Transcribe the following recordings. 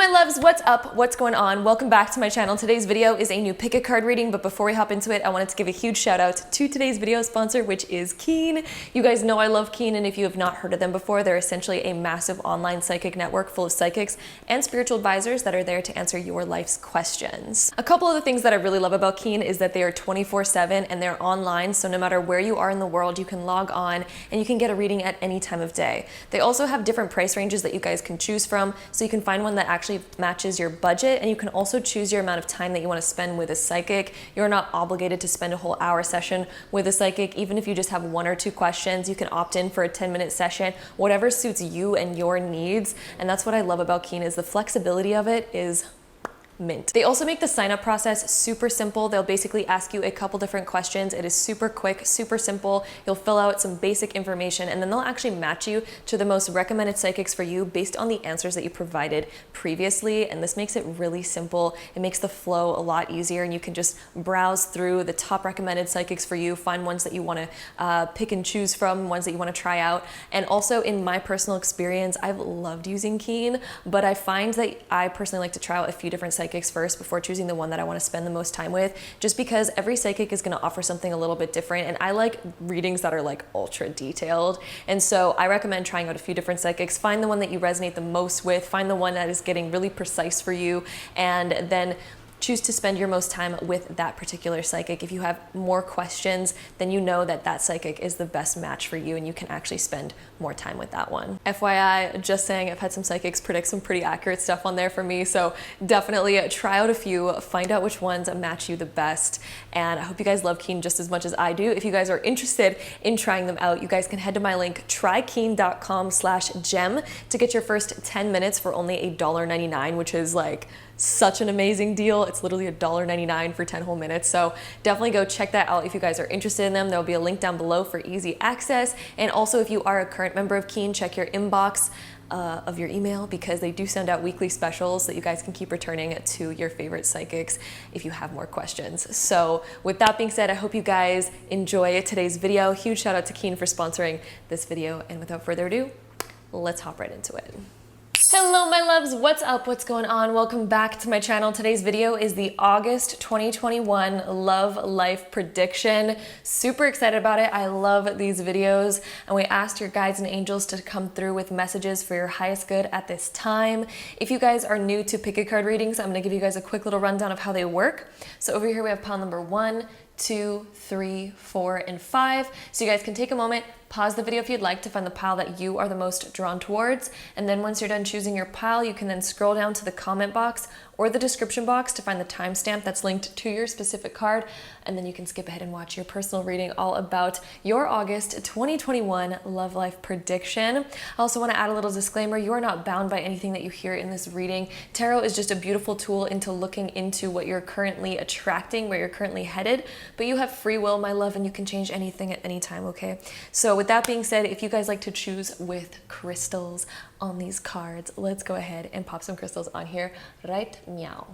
my loves, what's up? What's going on? Welcome back to my channel. Today's video is a new pick a card reading, but before we hop into it, I wanted to give a huge shout out to today's video sponsor, which is Keen. You guys know I love Keen, and if you have not heard of them before, they're essentially a massive online psychic network full of psychics and spiritual advisors that are there to answer your life's questions. A couple of the things that I really love about Keen is that they are 24/7 and they're online, so no matter where you are in the world, you can log on and you can get a reading at any time of day. They also have different price ranges that you guys can choose from, so you can find one that actually matches your budget, and you can also choose your amount of time that you want to spend with a psychic. You're not obligated to spend a whole hour session with a psychic. Even if you just have one or two questions, you can opt in for a 10-minute session, whatever suits you and your needs. And that's what I love about Keen, is the flexibility of it is mint. They also make the sign-up process super simple. They'll basically ask you a couple different questions. It is super quick, super simple. You'll fill out some basic information, and then they'll actually match you to the most recommended psychics for you based on the answers that you provided previously. And this makes it really simple. It makes the flow a lot easier, and you can just browse through the top recommended psychics for you, find ones that you want to pick and choose from, ones that you want to try out. And also, in my personal experience, I've loved using Keen, but I find that I personally like to try out a few different psychics first before choosing the one that I want to spend the most time with, just because every psychic is going to offer something a little bit different, and I like readings that are like ultra detailed. And so I recommend trying out a few different psychics. Find the one that you resonate the most with, find the one that is getting really precise for you, and then choose to spend your most time with that particular psychic. If you have more questions, then you know that that psychic is the best match for you, and you can actually spend more time with that one. FYI, just saying, I've had some psychics predict some pretty accurate stuff on there for me, so definitely try out a few, find out which ones match you the best. And I hope you guys love Keen just as much as I do. If you guys are interested in trying them out, you guys can head to my link, trykeen.com/gem, to get your first 10 minutes for only $1.99, which is like such an amazing deal. It's literally $1.99 for 10 whole minutes. So definitely go check that out if you guys are interested in them. There'll be a link down below for easy access. And also, if you are a current member of Keen, check your inbox of your email, because they do send out weekly specials that you guys can keep returning to your favorite psychics if you have more questions. So with that being said, I hope you guys enjoy today's video. Huge shout out to Keen for sponsoring this video. And without further ado, let's hop right into it. Hello my loves, what's up, what's going on? Welcome back to my channel. Today's video is the August 2021 love life prediction. Super excited about it. I love these videos, and we asked your guides and angels to come through with messages for your highest good at this time. If you guys are new to pick a card readings, I'm gonna give you guys a quick little rundown of how they work. So over here we have pile number 1, 2, 3, 4, and 5. So you guys can take a moment, pause the video if you'd like to find the pile that you are the most drawn towards. And then once you're done choosing your pile, you can then scroll down to the comment box or the description box to find the timestamp that's linked to your specific card. And then you can skip ahead and watch your personal reading all about your August 2021 love life prediction. I also want to add a little disclaimer. You are not bound by anything that you hear in this reading. Tarot is just a beautiful tool into looking into what you're currently attracting, where you're currently headed, but you have free will, my love, and you can change anything at any time, okay? So with that being said, if you guys like to choose with crystals on these cards, let's go ahead and pop some crystals on here right meow.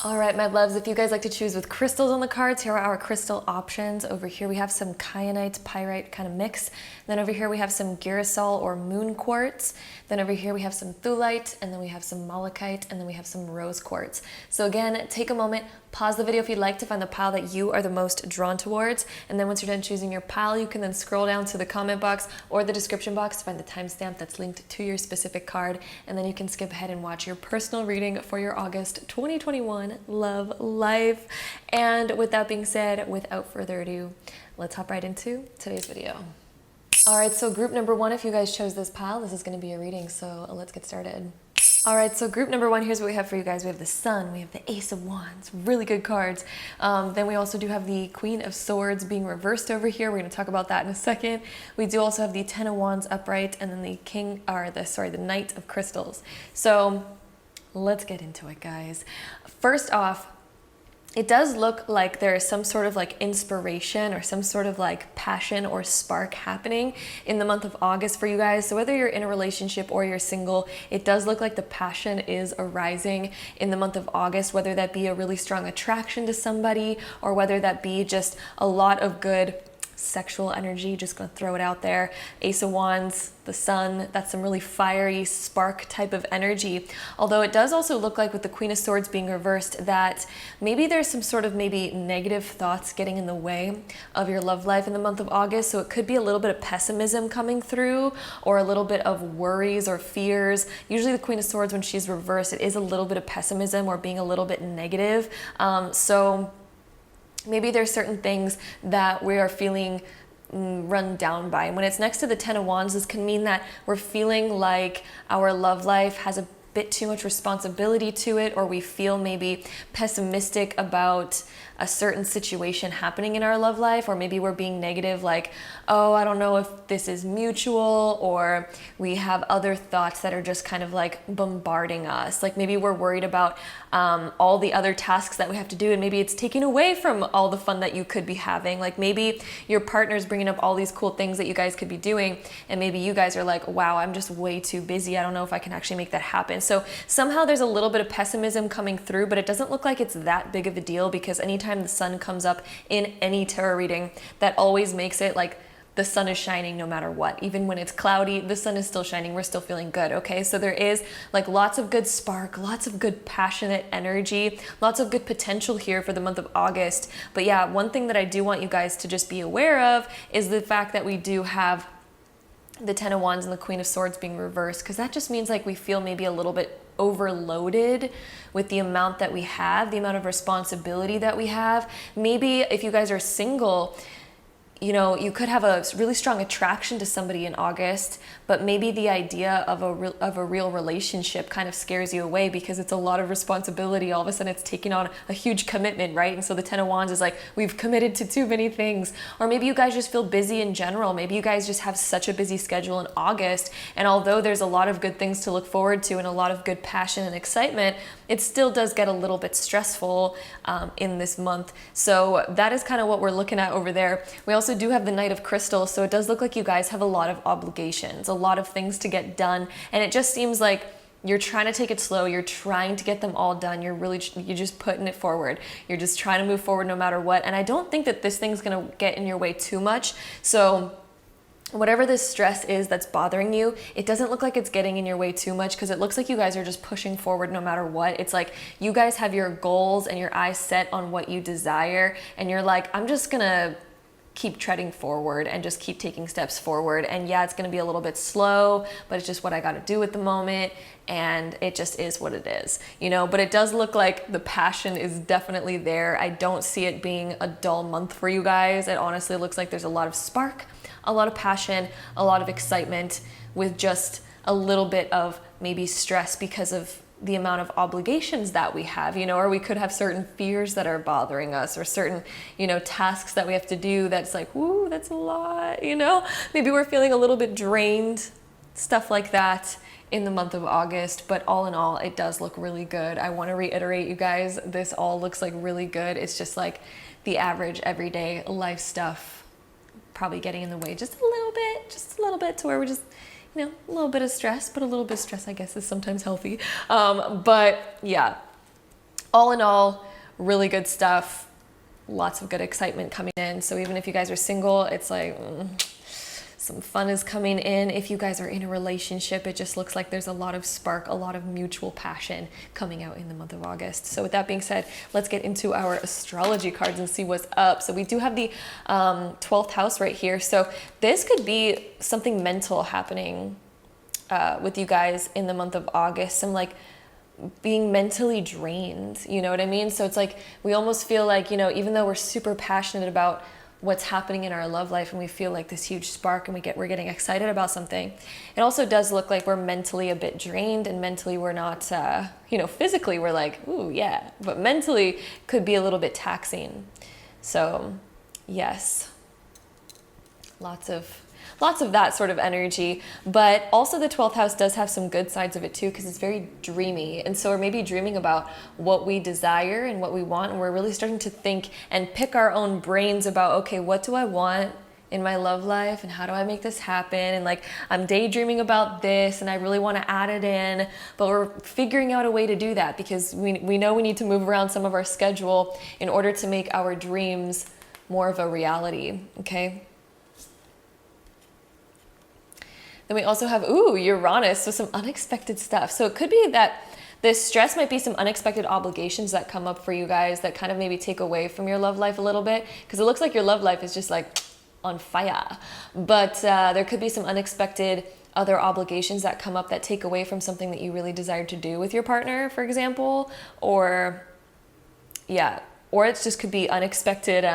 All right, my loves, if you guys like to choose with crystals on the cards, here are our crystal options. Over here we have some kyanite, pyrite kind of mix. Then over here we have some girasol or moon quartz. Then over here we have some thulite, and then we have some malachite, and then we have some rose quartz. So again, take a moment, pause the video if you'd like to find the pile that you are the most drawn towards. And then once you're done choosing your pile, you can then scroll down to the comment box or the description box to find the timestamp that's linked to your specific card. And then you can skip ahead and watch your personal reading for your August 2021 love life. And with that being said, without further ado, let's hop right into today's video. All right, so group number 1, if you guys chose this pile, this is going to be a reading, so let's get started. All right, so group number 1, here's what we have for you guys. We have the Sun, we have the Ace of Wands, really good cards. Then we also do have the Queen of Swords being reversed over here. We're going to talk about that in a second. We do also have the Ten of Wands upright, and then the the Knight of Crystals. So let's get into it, guys. First off, it does look like there is some sort of like inspiration or some sort of like passion or spark happening in the month of August for you guys. So whether you're in a relationship or you're single, it does look like the passion is arising in the month of August, whether that be a really strong attraction to somebody or whether that be just a lot of good sexual energy, just gonna throw it out there. Ace of Wands, the Sun, that's some really fiery spark type of energy. Although it does also look like with the Queen of Swords being reversed that maybe there's some sort of maybe negative thoughts getting in the way of your love life in the month of August. So it could be a little bit of pessimism coming through, or a little bit of worries or fears. Usually the Queen of Swords, when she's reversed, it is a little bit of pessimism or being a little bit negative. So maybe there's certain things that we are feeling run down by. And when it's next to the Ten of Wands, this can mean that we're feeling like our love life has a bit too much responsibility to it, or we feel maybe pessimistic about a certain situation happening in our love life, or maybe we're being negative, like, oh, I don't know if this is mutual, or we have other thoughts that are just kind of like bombarding us. Like maybe we're worried about all the other tasks that we have to do, and maybe it's taking away from all the fun that you could be having. Like maybe your partner's bringing up all these cool things that you guys could be doing, and maybe you guys are like, wow, I'm just way too busy. I don't know if I can actually make that happen. So somehow there's a little bit of pessimism coming through, but it doesn't look like it's that big of a deal, because anytime the sun comes up in any tarot reading, that always makes it like the sun is shining no matter what. Even when it's cloudy, the sun is still shining. We're still feeling good, okay? So there is like lots of good spark, lots of good passionate energy, lots of good potential here for the month of August. But yeah, one thing that I do want you guys to just be aware of is the fact that we do have the Ten of Wands and the Queen of Swords being reversed, because that just means like we feel maybe a little bit overloaded with the amount that we have, the amount of responsibility that we have. Maybe if you guys are single, you know, you could have a really strong attraction to somebody in August, but maybe the idea of a real relationship kind of scares you away, because it's a lot of responsibility. All of a sudden it's taking on a huge commitment, right? And so the Ten of Wands is like, we've committed to too many things. Or maybe you guys just feel busy in general. Maybe you guys just have such a busy schedule in August, and although there's a lot of good things to look forward to and a lot of good passion and excitement, it still does get a little bit stressful in this month. So that is kind of what we're looking at over there. We also do have the Knight of Crystals, so it does look like you guys have a lot of obligations, a lot of things to get done, and it just seems like you're trying to take it slow. You're trying to get them all done. You're just putting it forward. You're just trying to move forward no matter what. And I don't think that this thing's gonna get in your way too much. So whatever this stress is that's bothering you, it doesn't look like it's getting in your way too much, because it looks like you guys are just pushing forward no matter what. It's like you guys have your goals and your eyes set on what you desire, and you're like, I'm just gonna keep treading forward and just keep taking steps forward. And yeah, it's going to be a little bit slow, but it's just what I got to do at the moment, and it just is what it is, you know. But it does look like the passion is definitely there. I don't see it being a dull month for you guys. It honestly looks like there's a lot of spark, a lot of passion, a lot of excitement, with just a little bit of maybe stress because of the amount of obligations that we have, you know, or we could have certain fears that are bothering us, or certain, you know, tasks that we have to do that's like, woo, that's a lot, you know. Maybe we're feeling a little bit drained, stuff like that in the month of August. But all in all, it does look really good. I want to reiterate, you guys, this all looks like really good. It's just like the average everyday life stuff probably getting in the way just a little bit to where we're just, you know, a little bit of stress, but a little bit of stress, I guess, is sometimes healthy. But yeah, all in all, really good stuff. Lots of good excitement coming in. So even if you guys are single, it's like some fun is coming in. If you guys are in a relationship, it just looks like there's a lot of spark, a lot of mutual passion coming out in the month of August. So with that being said, let's get into our astrology cards and see what's up. So we do have the 12th house right here. So this could be something mental happening with you guys in the month of August. Some like being mentally drained, you know what I mean? So it's like we almost feel like, you know, even though we're super passionate about what's happening in our love life and we feel like this huge spark and we're getting excited about something, it also does look like we're mentally a bit drained, and mentally we're not, you know, physically we're like, ooh, yeah, but mentally could be a little bit taxing. So yes, lots of that sort of energy. But also the 12th house does have some good sides of it too, because it's very dreamy. And so we're maybe dreaming about what we desire and what we want, and we're really starting to think and pick our own brains about, okay, what do I want in my love life, and how do I make this happen? And like, I'm daydreaming about this and I really want to add it in, but we're figuring out a way to do that, because we know we need to move around some of our schedule in order to make our dreams more of a reality, okay? Then we also have, Uranus, so some unexpected stuff. So it could be that this stress might be some unexpected obligations that come up for you guys that kind of maybe take away from your love life a little bit, because it looks like your love life is just like on fire. But there could be some unexpected other obligations that come up that take away from something that you really desire to do with your partner, for example, or it just could be unexpected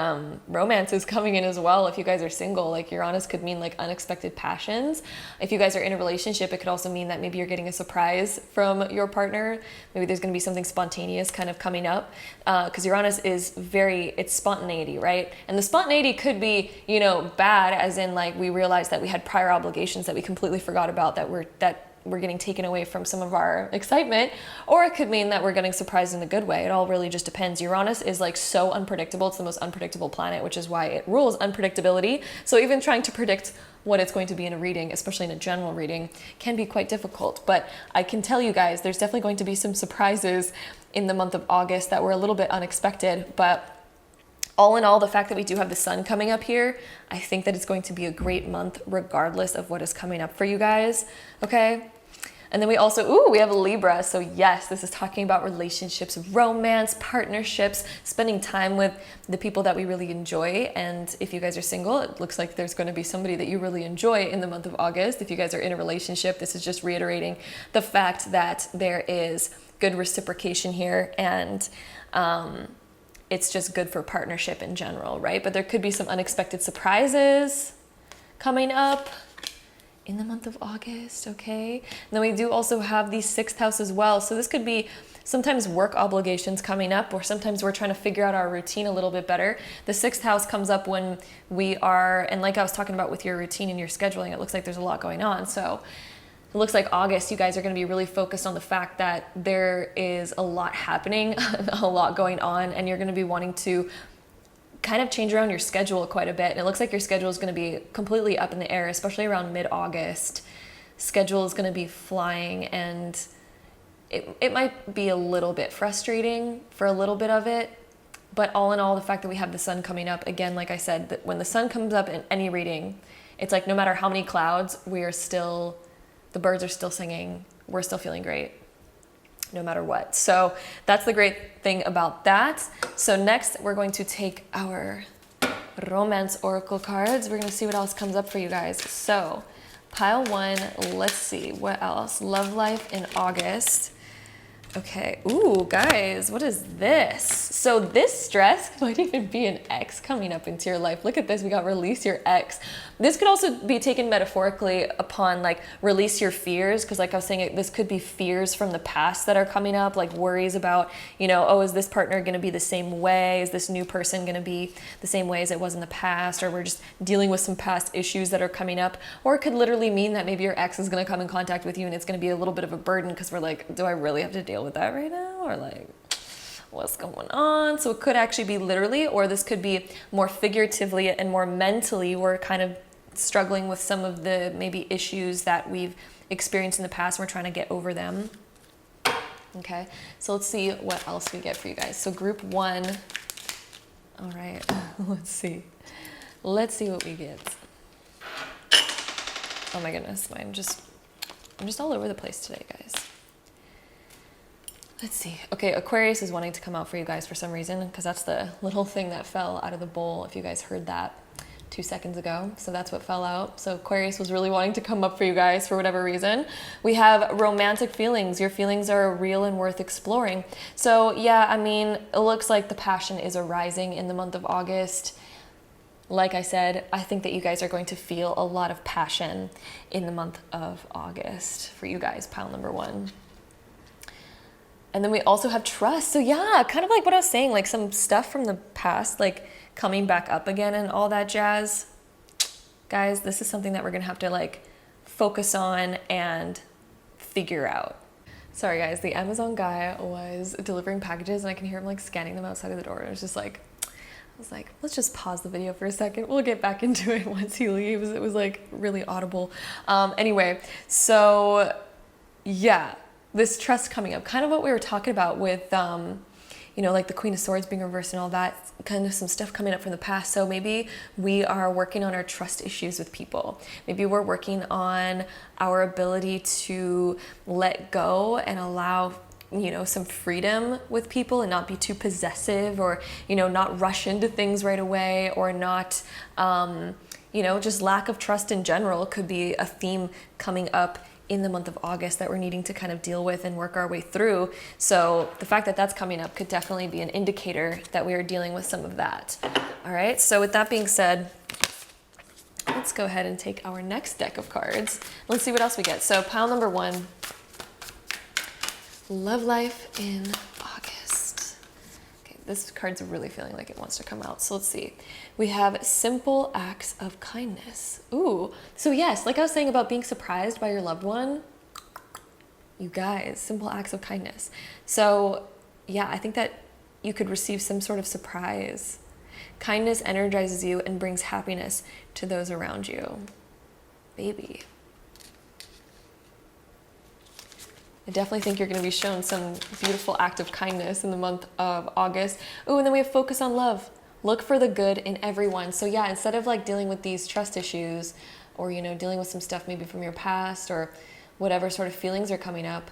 romances coming in as well. If you guys are single, like Uranus could mean like unexpected passions. If you guys are in a relationship, it could also mean that maybe you're getting a surprise from your partner. Maybe there's going to be something spontaneous kind of coming up, because Uranus is it's spontaneity, right? And the spontaneity could be, bad, as in like we realized that we had prior obligations that we completely forgot about, that we're getting taken away from some of our excitement, or it could mean that we're getting surprised in a good way. It all really just depends. Uranus is like so unpredictable. It's the most unpredictable planet, which is why it rules unpredictability. So even trying to predict what it's going to be in a reading, especially in a general reading, can be quite difficult. But I can tell you guys, there's definitely going to be some surprises in the month of August that were a little bit unexpected. But all in all, the fact that we do have the sun coming up here, I think that it's going to be a great month regardless of what is coming up for you guys, okay? And then we also, we have a Libra. So yes, this is talking about relationships, romance, partnerships, spending time with the people that we really enjoy. And if you guys are single, it looks like there's going to be somebody that you really enjoy in the month of August. If you guys are in a relationship, this is just reiterating the fact that there is good reciprocation here, and it's just good for partnership in general, right? But there could be some unexpected surprises coming up in the month of August, okay? And then we do also have the 6th house as well. So this could be sometimes work obligations coming up, or sometimes we're trying to figure out our routine a little bit better. The 6th house comes up when we are, and like I was talking about with your routine and your scheduling, it looks like there's a lot going on. So it looks like August, you guys are going to be really focused on the fact that there is a lot happening, a lot going on, and you're going to be wanting to kind of change around your schedule quite a bit. And it looks like your schedule is going to be completely up in the air, especially around mid-August. Schedule is going to be flying, and it might be a little bit frustrating for a little bit of it. But all in all, the fact that we have the sun coming up, again, like I said, that when the sun comes up in any reading, it's like no matter how many clouds, the birds are still singing, we're still feeling great, no matter what. So that's the great thing about that. So next, we're going to take our romance oracle cards. We're going to see what else comes up for you guys. So pile 1, let's see what else. Love life in August. Okay. Ooh, guys, what is this? So this stress might even be an ex coming up into your life. Look at this. We got release your ex. This could also be taken metaphorically upon like release your fears. Because like I was saying, this could be fears from the past that are coming up, like worries about, is this partner going to be the same way? Is this new person going to be the same way as it was in the past? Or we're just dealing with some past issues that are coming up. Or it could literally mean that maybe your ex is going to come in contact with you and it's going to be a little bit of a burden because we're like, do I really have to deal with that right now? Or like, what's going on? So it could actually be literally, or this could be more figuratively and more mentally. We're kind of struggling with some of the maybe issues that we've experienced in the past. We're trying to get over them. Okay, so let's see what else we get for you guys. So group 1. All right, let's see what we get. Oh my goodness, I'm just all over the place today, guys. Let's see. Okay, Aquarius is wanting to come out for you guys for some reason, because that's the little thing that fell out of the bowl, if you guys heard that 2 seconds ago. So that's what fell out. So Aquarius was really wanting to come up for you guys for whatever reason. We have romantic feelings. Your feelings are real and worth exploring. So yeah, I mean, it looks like the passion is arising in the month of August. Like I said, I think that you guys are going to feel a lot of passion in the month of August for you guys, pile number 1. And then we also have trust. So yeah, kind of like what I was saying, like some stuff from the past, like coming back up again and all that jazz. Guys, this is something that we're going to have to like focus on and figure out. Sorry guys, the Amazon guy was delivering packages and I can hear him like scanning them outside of the door. It was just like, I was like, let's just pause the video for a second. We'll get back into it once he leaves. It was like really audible. Anyway, so yeah. This trust coming up, kind of what we were talking about with, you know, like the Queen of Swords being reversed and all that, kind of some stuff coming up from the past. So maybe we are working on our trust issues with people. Maybe we're working on our ability to let go and allow, you know, some freedom with people and not be too possessive, or, you know, not rush into things right away, or not, you know, just lack of trust in general could be a theme coming up in the month of August that we're needing to kind of deal with and work our way through. So the fact that that's coming up could definitely be an indicator that we are dealing with some of that. All right, so with that being said, let's go ahead and take our next deck of cards. Let's see what else we get. So pile number 1, love life in August. Okay, this card's really feeling like it wants to come out. So let's see. We have simple acts of kindness. Ooh, so yes, like I was saying about being surprised by your loved one, you guys, simple acts of kindness. So yeah, I think that you could receive some sort of surprise. Kindness energizes you and brings happiness to those around you. Baby. I definitely think you're going to be shown some beautiful act of kindness in the month of August. Ooh, and then we have focus on love. Look for the good in everyone. So yeah, instead of like dealing with these trust issues, or, you know, dealing with some stuff maybe from your past, or whatever sort of feelings are coming up,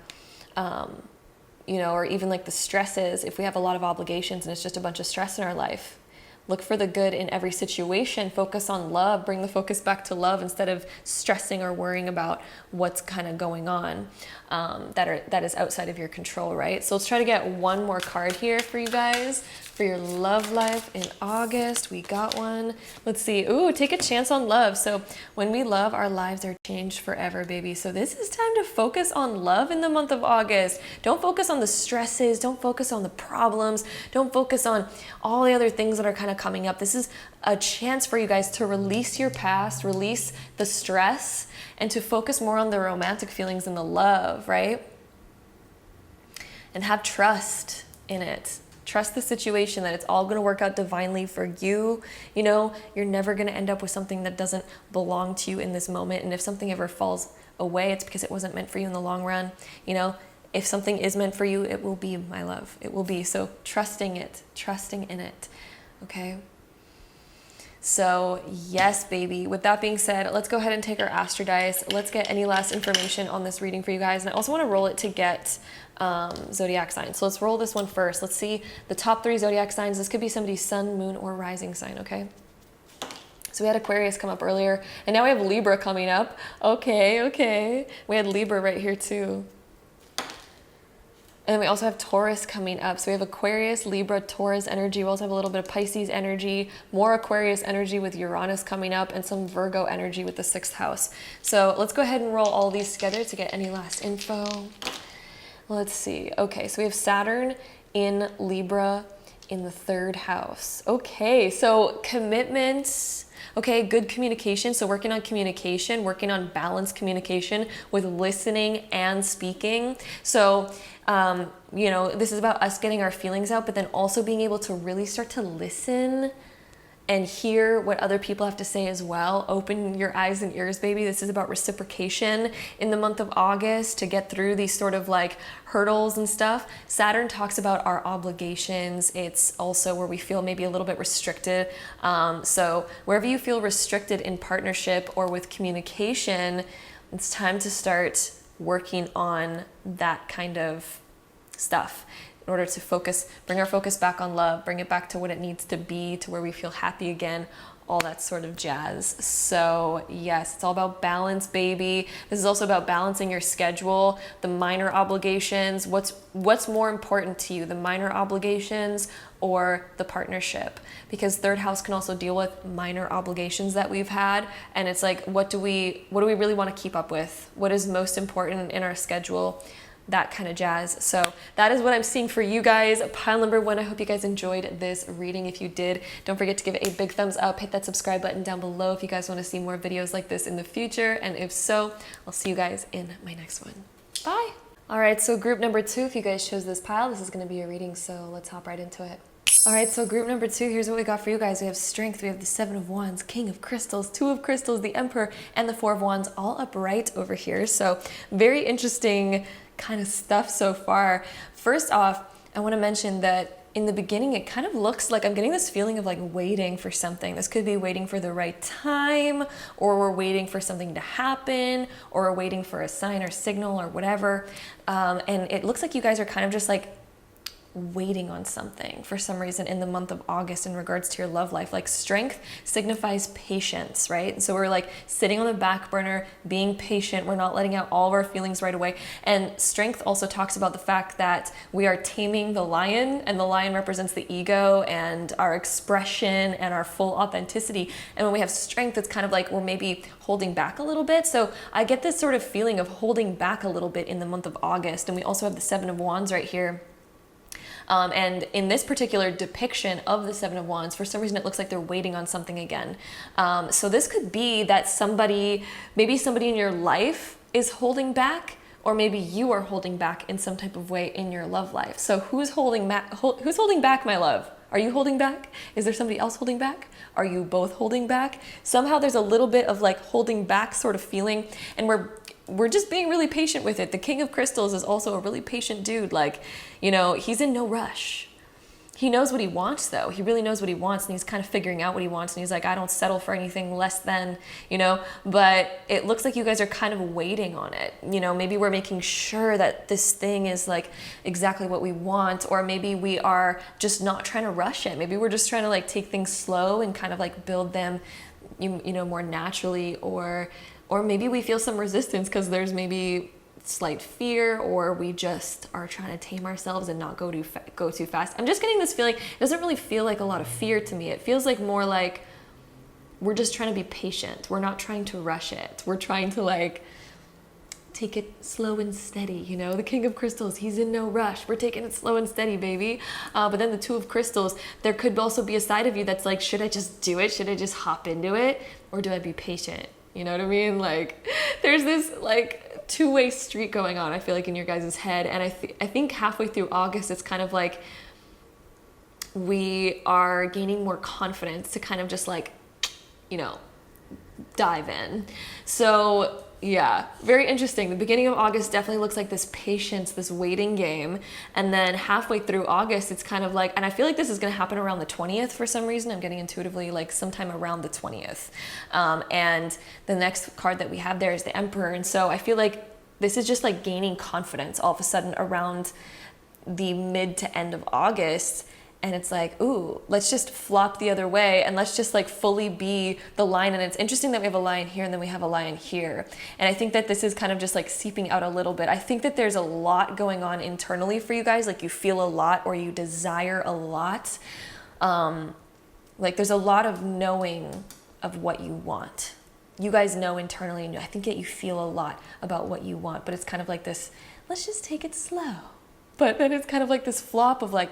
you know, or even like the stresses, if we have a lot of obligations and it's just a bunch of stress in our life, look for the good in every situation. Focus on love. Bring the focus back to love instead of stressing or worrying about what's kind of going on that is outside of your control, right? So let's try to get one more card here for you guys for your love life in August. We got one. Let's see. Ooh, take a chance on love. So when we love, our lives are changed forever, baby. So this is time to focus on love in the month of August. Don't focus on the stresses. Don't focus on the problems. Don't focus on all the other things that are kind of coming up. This is a chance for you guys to release your past, release the stress, and to focus more on the romantic feelings and the love, right? And have trust in it. Trust the situation, that it's all going to work out divinely for you. You know, you're never going to end up with something that doesn't belong to you in this moment. And if something ever falls away, it's because it wasn't meant for you in the long run. You know, if something is meant for you, it will be, my love. It will be. So trusting it, trusting in it. Okay? So yes, baby. With that being said, let's go ahead and take our Astro Dice. Let's get any last information on this reading for you guys. And I also want to roll it to get zodiac signs. So let's roll this one first. Let's see the top 3 zodiac signs. This could be somebody's sun, moon, or rising sign, okay? So we had Aquarius come up earlier, and now we have Libra coming up. Okay. We had Libra right here too. And then we also have Taurus coming up. So we have Aquarius, Libra, Taurus energy. We also have a little bit of Pisces energy, more Aquarius energy with Uranus coming up, and some Virgo energy with the 6th house. So let's go ahead and roll all these together to get any last info. Let's see. Okay, so we have Saturn in Libra in the 3rd house. Okay, so commitments. Okay, good communication. So working on communication, working on balanced communication with listening and speaking. So, you know, this is about us getting our feelings out, but then also being able to really start to listen and hear what other people have to say as well. Open your eyes and ears, baby. This is about reciprocation in the month of August to get through these sort of like hurdles and stuff. Saturn talks about our obligations. It's also where we feel maybe a little bit restricted. So wherever you feel restricted in partnership or with communication, it's time to start working on that kind of stuff in order to focus, bring our focus back on love, bring it back to what it needs to be, to where we feel happy again, all that sort of jazz. So yes, it's all about balance, baby. This is also about balancing your schedule, the minor obligations. What's more important to you, the minor obligations or the partnership? Because 3rd house can also deal with minor obligations that we've had. And it's like, what do we really want to keep up with? What is most important in our schedule? That kind of jazz. So that is what I'm seeing for you guys. Pile number 1. I hope you guys enjoyed this reading. If you did, don't forget to give it a big thumbs up. Hit that subscribe button down below if you guys want to see more videos like this in the future. And if so, I'll see you guys in my next one. Bye. All right, so group number 2, if you guys chose this pile, this is going to be your reading. So let's hop right into it. All right, so group number 2, here's what we got for you guys. We have Strength, we have the 7 of Wands, King of Crystals, 2 of Crystals, the Emperor, and the 4 of Wands all upright over here. So very interesting kind of stuff so far. First off, I want to mention that in the beginning, it kind of looks like I'm getting this feeling of like waiting for something. This could be waiting for the right time, or we're waiting for something to happen, or we're waiting for a sign or signal or whatever. And it looks like you guys are kind of just like waiting on something for some reason in the month of August in regards to your love life. Like strength signifies patience, right? So we're like sitting on the back burner, being patient. We're not letting out all of our feelings right away. And strength also talks about the fact that we are taming the lion, and the lion represents the ego and our expression and our full authenticity. And when we have strength, it's kind of like we're maybe holding back a little bit. So I get this sort of feeling of holding back a little bit in the month of August. And we also have the Seven of Wands right here. And in this particular depiction of the Seven of Wands, for some reason it looks like they're waiting on something again. So this could be that maybe somebody in your life is holding back, or maybe you are holding back in some type of way in your love life. So who's holding back, my love? Are you holding back? Is there somebody else holding back? Are you both holding back? Somehow there's a little bit of like holding back sort of feeling, and we're just being really patient with it. The King of Crystals is also a really patient dude. Like, he's in no rush. He knows what he wants though. He really knows what he wants, and he's kind of figuring out what he wants. And he's like, I don't settle for anything less than, but it looks like you guys are kind of waiting on it. Maybe we're making sure that this thing is like exactly what we want, or maybe we are just not trying to rush it. Maybe we're just trying to like take things slow and kind of like build them, more naturally, or maybe we feel some resistance because there's maybe slight fear, or we just are trying to tame ourselves and not go too fast. I'm just getting this feeling. It doesn't really feel like a lot of fear to me. It feels like more like we're just trying to be patient. We're not trying to rush it. We're trying to like take it slow and steady. The King of Crystals, he's in no rush. We're taking it slow and steady, baby. But then the Two of Crystals, there could also be a side of you that's like, should I just do it? Should I just hop into it? Or do I be patient? You know what I mean? Like there's this like two-way street going on, I feel like, in your guys' head. And I think halfway through August, it's kind of like we are gaining more confidence to kind of just like, dive in. So yeah, very interesting. The beginning of August definitely looks like this patience, this waiting game. And then halfway through August, it's kind of like, and I feel like this is going to happen around the 20th for some reason. I'm getting intuitively like sometime around the 20th. And the next card that we have there is the Emperor. And so I feel like this is just like gaining confidence all of a sudden around the mid to end of August. And it's like, ooh, let's just flop the other way and let's just like fully be the lion. And it's interesting that we have a lion here and then we have a lion here. And I think that this is kind of just like seeping out a little bit. I think that there's a lot going on internally for you guys. Like you feel a lot, or you desire a lot. Like there's a lot of knowing of what you want. You guys know internally, and I think that you feel a lot about what you want, but it's kind of like this, let's just take it slow. But then it's kind of like this flop of like,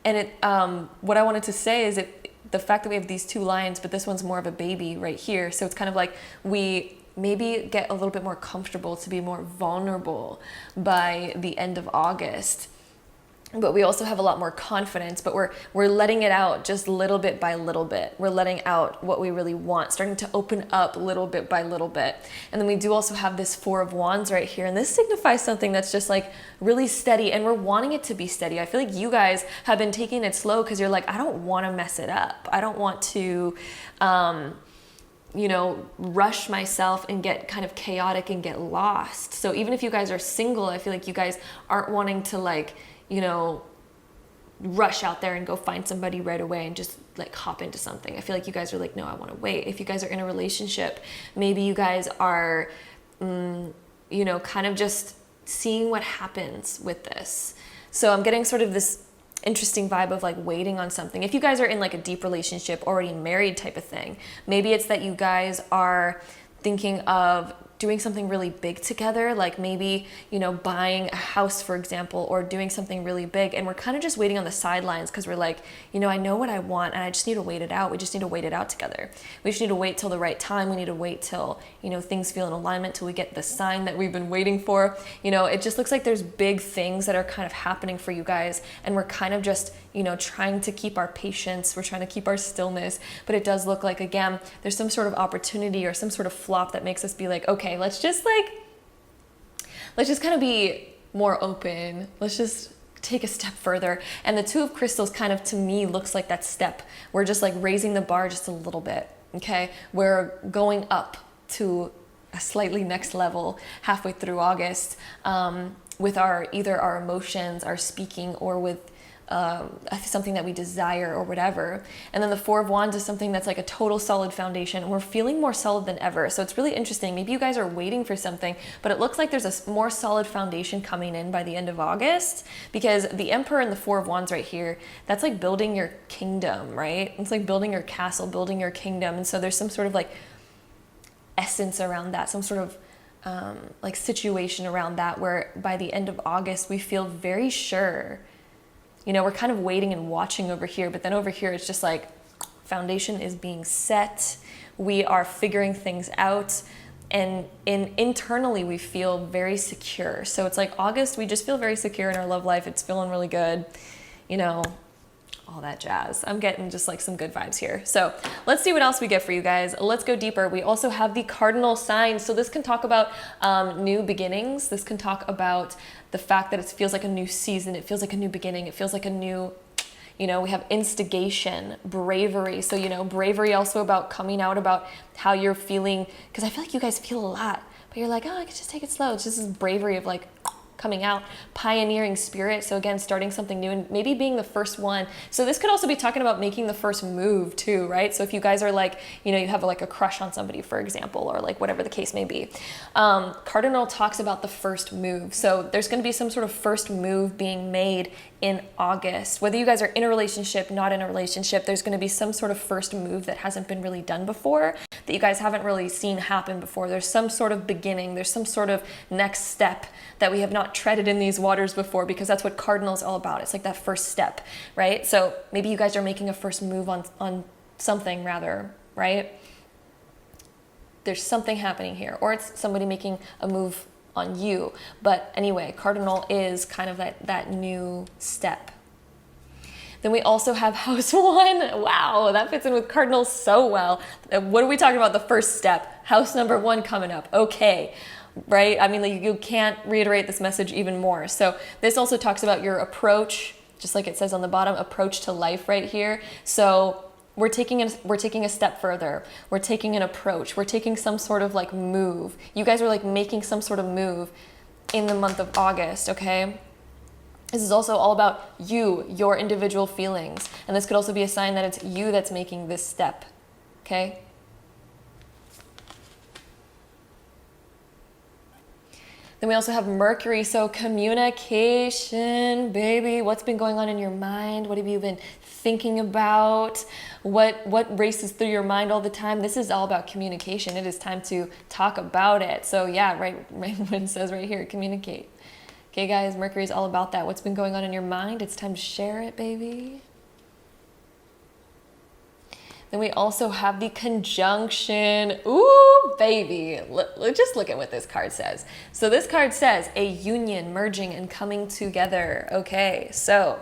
and what I wanted to say is the fact that we have these two lions, but this one's more of a baby right here. So it's kind of like we maybe get a little bit more comfortable to be more vulnerable by the end of August. But we also have a lot more confidence, but we're letting it out just little bit by little bit. We're letting out what we really want, starting to open up little bit by little bit. And then we do also have this Four of Wands right here. And this signifies something that's just like really steady, and we're wanting it to be steady. I feel like you guys have been taking it slow because you're like, I don't want to mess it up. I don't want to, rush myself and get kind of chaotic and get lost. So even if you guys are single, I feel like you guys aren't wanting to like, rush out there and go find somebody right away and just like hop into something. I feel like you guys are like, no, I want to wait. If you guys are in a relationship, maybe you guys are, kind of just seeing what happens with this. So I'm getting sort of this interesting vibe of like waiting on something. If you guys are in like a deep relationship, already married type of thing, maybe it's that you guys are thinking of doing something really big together, like maybe, buying a house, for example, or doing something really big. And we're kind of just waiting on the sidelines because we're like, I know what I want and I just need to wait it out. We just need to wait it out together. We just need to wait till the right time. We need to wait till, things feel in alignment, till we get the sign that we've been waiting for. It just looks like there's big things that are kind of happening for you guys. And we're kind of just, trying to keep our patience. We're trying to keep our stillness. But it does look like, again, there's some sort of opportunity or some sort of flop that makes us be like, okay, let's just kind of be more open. Let's just take a step further. And the Two of Crystals kind of, to me, looks like that step. We're just like raising the bar just a little bit, okay? We're going up to a slightly next level halfway through August, with either our emotions, our speaking, or with something that we desire or whatever. And then the Four of Wands is something that's like a total solid foundation, and we're feeling more solid than ever. So it's really interesting. Maybe you guys are waiting for something, but it looks like there's a more solid foundation coming in by the end of August, because the Emperor and the Four of Wands right here, that's like building your kingdom, right? It's like building your castle, building your kingdom. And so there's some sort of like essence around that, some sort of like situation around that, where by the end of August we feel very sure. You know, we're kind of waiting and watching over here, but then over here it's just like foundation is being set. We are figuring things out, and internally we feel very secure. So it's like August, we just feel very secure in our love life. It's feeling really good, you know, all that jazz. I'm getting just like some good vibes here. So let's see what else we get for you guys. Let's go deeper. We also have the cardinal signs. So this can talk about new beginnings. This can talk about the fact that it feels like a new season. It feels like a new beginning. It feels like a new, you know, we have instigation, bravery. So, you know, bravery also about coming out about how you're feeling, because I feel like you guys feel a lot, but you're like, oh, I could just take it slow. It's just this bravery of like coming out, pioneering spirit. So again, starting something new and maybe being the first one. So this could also be talking about making the first move too, right? So if you guys are like, you know, you have like a crush on somebody, for example, or like whatever the case may be. Cardinal talks about the first move. So there's going to be some sort of first move being made in August. Whether you guys are in a relationship, not in a relationship, there's going to be some sort of first move that hasn't been really done before, that you guys haven't really seen happen before. There's some sort of beginning. There's some sort of next step that we have not treaded in these waters before, because that's what Cardinal is all about. It's like that first step, right? So maybe you guys are making a first move on something rather, right? There's something happening here, or it's somebody making a move on you. But anyway, Cardinal is kind of that new step. Then we also have house one. Wow, that fits in with Cardinal so well. What are we talking about? The first step, house number one coming up. Okay, right? I mean, like, you can't reiterate this message even more. So this also talks about your approach, just like it says on the bottom, approach to life right here. So we're taking a step further. We're taking an approach. We're taking some sort of like move. You guys are like making some sort of move in the month of August, okay? This is also all about you, your individual feelings. And this could also be a sign that it's you that's making this step, okay? Then we also have Mercury, so communication, baby. What's been going on in your mind? What have you been thinking about? What races through your mind all the time? This is all about communication. It is time to talk about it. So yeah, right when it says right here, communicate. Okay, guys, Mercury is all about that. What's been going on in your mind? It's time to share it, baby. Then we also have the conjunction. Ooh, baby. Just look at what this card says. So this card says a union, merging, and coming together. Okay, so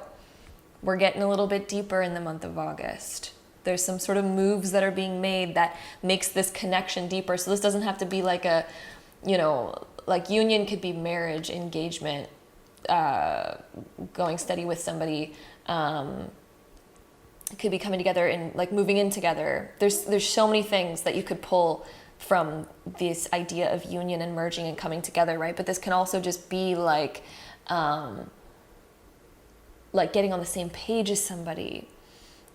we're getting a little bit deeper in the month of August. There's some sort of moves that are being made that makes this connection deeper. So this doesn't have to be like a, you know, like union could be marriage, engagement, going steady with somebody, could be coming together and like moving in together. There's so many things that you could pull from this idea of union and merging and coming together, right? But this can also just be like getting on the same page as somebody.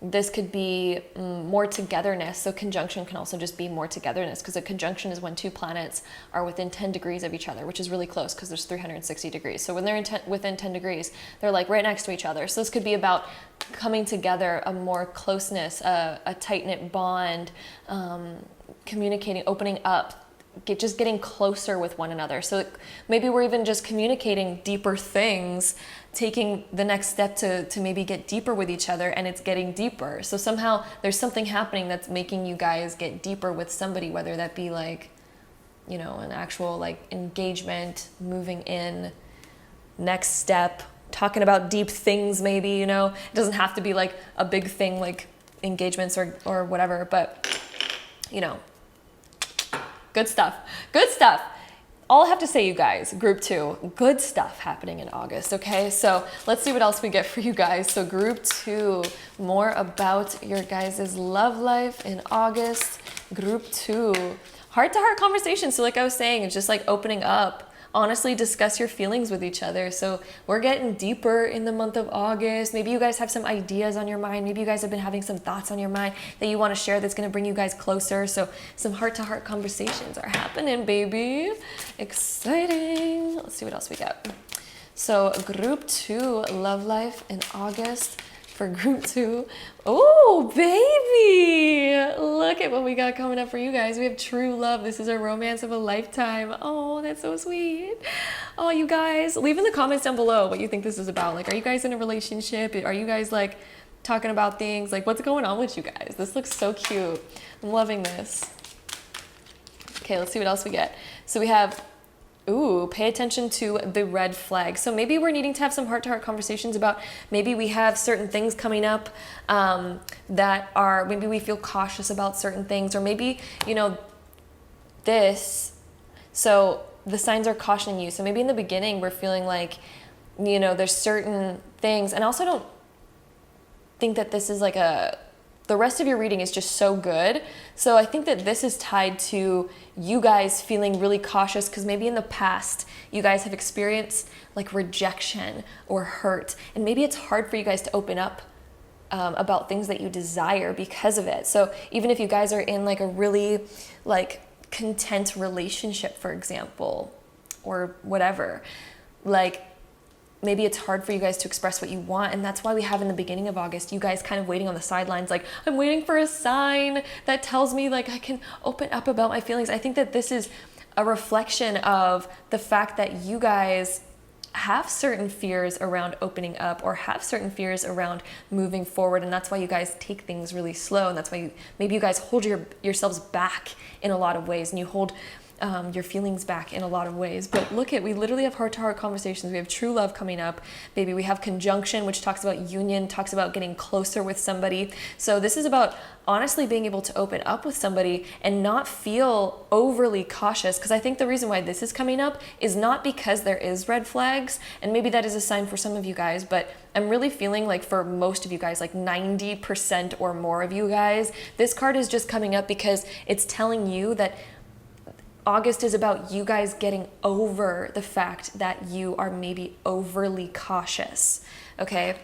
This could be more togetherness. So conjunction can also just be more togetherness, because a conjunction is when two planets are within 10 degrees of each other, which is really close because there's 360 degrees. So when they're within 10 degrees, they're like right next to each other. So this could be about coming together, a more closeness, a tight-knit bond, communicating, opening up, just getting closer with one another. So maybe we're even just communicating deeper things, taking the next step to maybe get deeper with each other, and it's getting deeper. So somehow there's something happening that's making you guys get deeper with somebody, whether that be like, you know, an actual like engagement, moving in, next step, talking about deep things maybe, you know. It doesn't have to be like a big thing like engagements or whatever, but, you know, good stuff. Good stuff. all I have to say, you guys, group 2, good stuff happening in August, okay? So let's see what else we get for you guys. So group 2, more about your guys' love life in August. Group 2, heart-to-heart conversations. So like I was saying, it's just like opening up. Honestly, discuss your feelings with each other. So we're getting deeper in the month of August. Maybe you guys have some ideas on your mind. Maybe you guys have been having some thoughts on your mind that you want to share that's going to bring you guys closer. So some heart-to-heart conversations are happening, baby. Exciting. Let's see what else we got. So group 2, love life in August. For group 2, oh baby, look at what we got coming up for you guys. We have true love. This is a romance of a lifetime. Oh, that's so sweet. Oh, you guys, leave in the comments down below what you think this is about. Like, are you guys in a relationship? Are you guys like talking about things? Like, what's going on with you guys? This looks so cute. I'm loving this. Okay, let's see what else we get. So we have, ooh, pay attention to the red flag. So maybe we're needing to have some heart-to-heart conversations about, maybe we have certain things coming up that are, maybe we feel cautious about certain things, or maybe, you know, this, so the signs are cautioning you. So maybe in the beginning we're feeling like, you know, there's certain things, and I also don't think that this is like the rest of your reading is just so good. So I think that this is tied to you guys feeling really cautious because maybe in the past you guys have experienced like rejection or hurt, and maybe it's hard for you guys to open up about things that you desire because of it. So even if you guys are in like a really like content relationship, for example, or whatever, like maybe it's hard for you guys to express what you want. And that's why we have in the beginning of August, you guys kind of waiting on the sidelines. Like, I'm waiting for a sign that tells me like I can open up about my feelings. I think that this is a reflection of the fact that you guys have certain fears around opening up, or have certain fears around moving forward. And that's why you guys take things really slow. And that's why maybe you guys hold yourselves back in a lot of ways, and you hold your feelings back in a lot of ways. But look at, we literally have heart-to-heart conversations. We have true love coming up, baby. We have conjunction, which talks about union, talks about getting closer with somebody. So this is about honestly being able to open up with somebody and not feel overly cautious. Because I think the reason why this is coming up is not because there is red flags, and maybe that is a sign for some of you guys, but I'm really feeling like for most of you guys, like 90% or more of you guys, this card is just coming up because it's telling you that August is about you guys getting over the fact that you are maybe overly cautious, okay?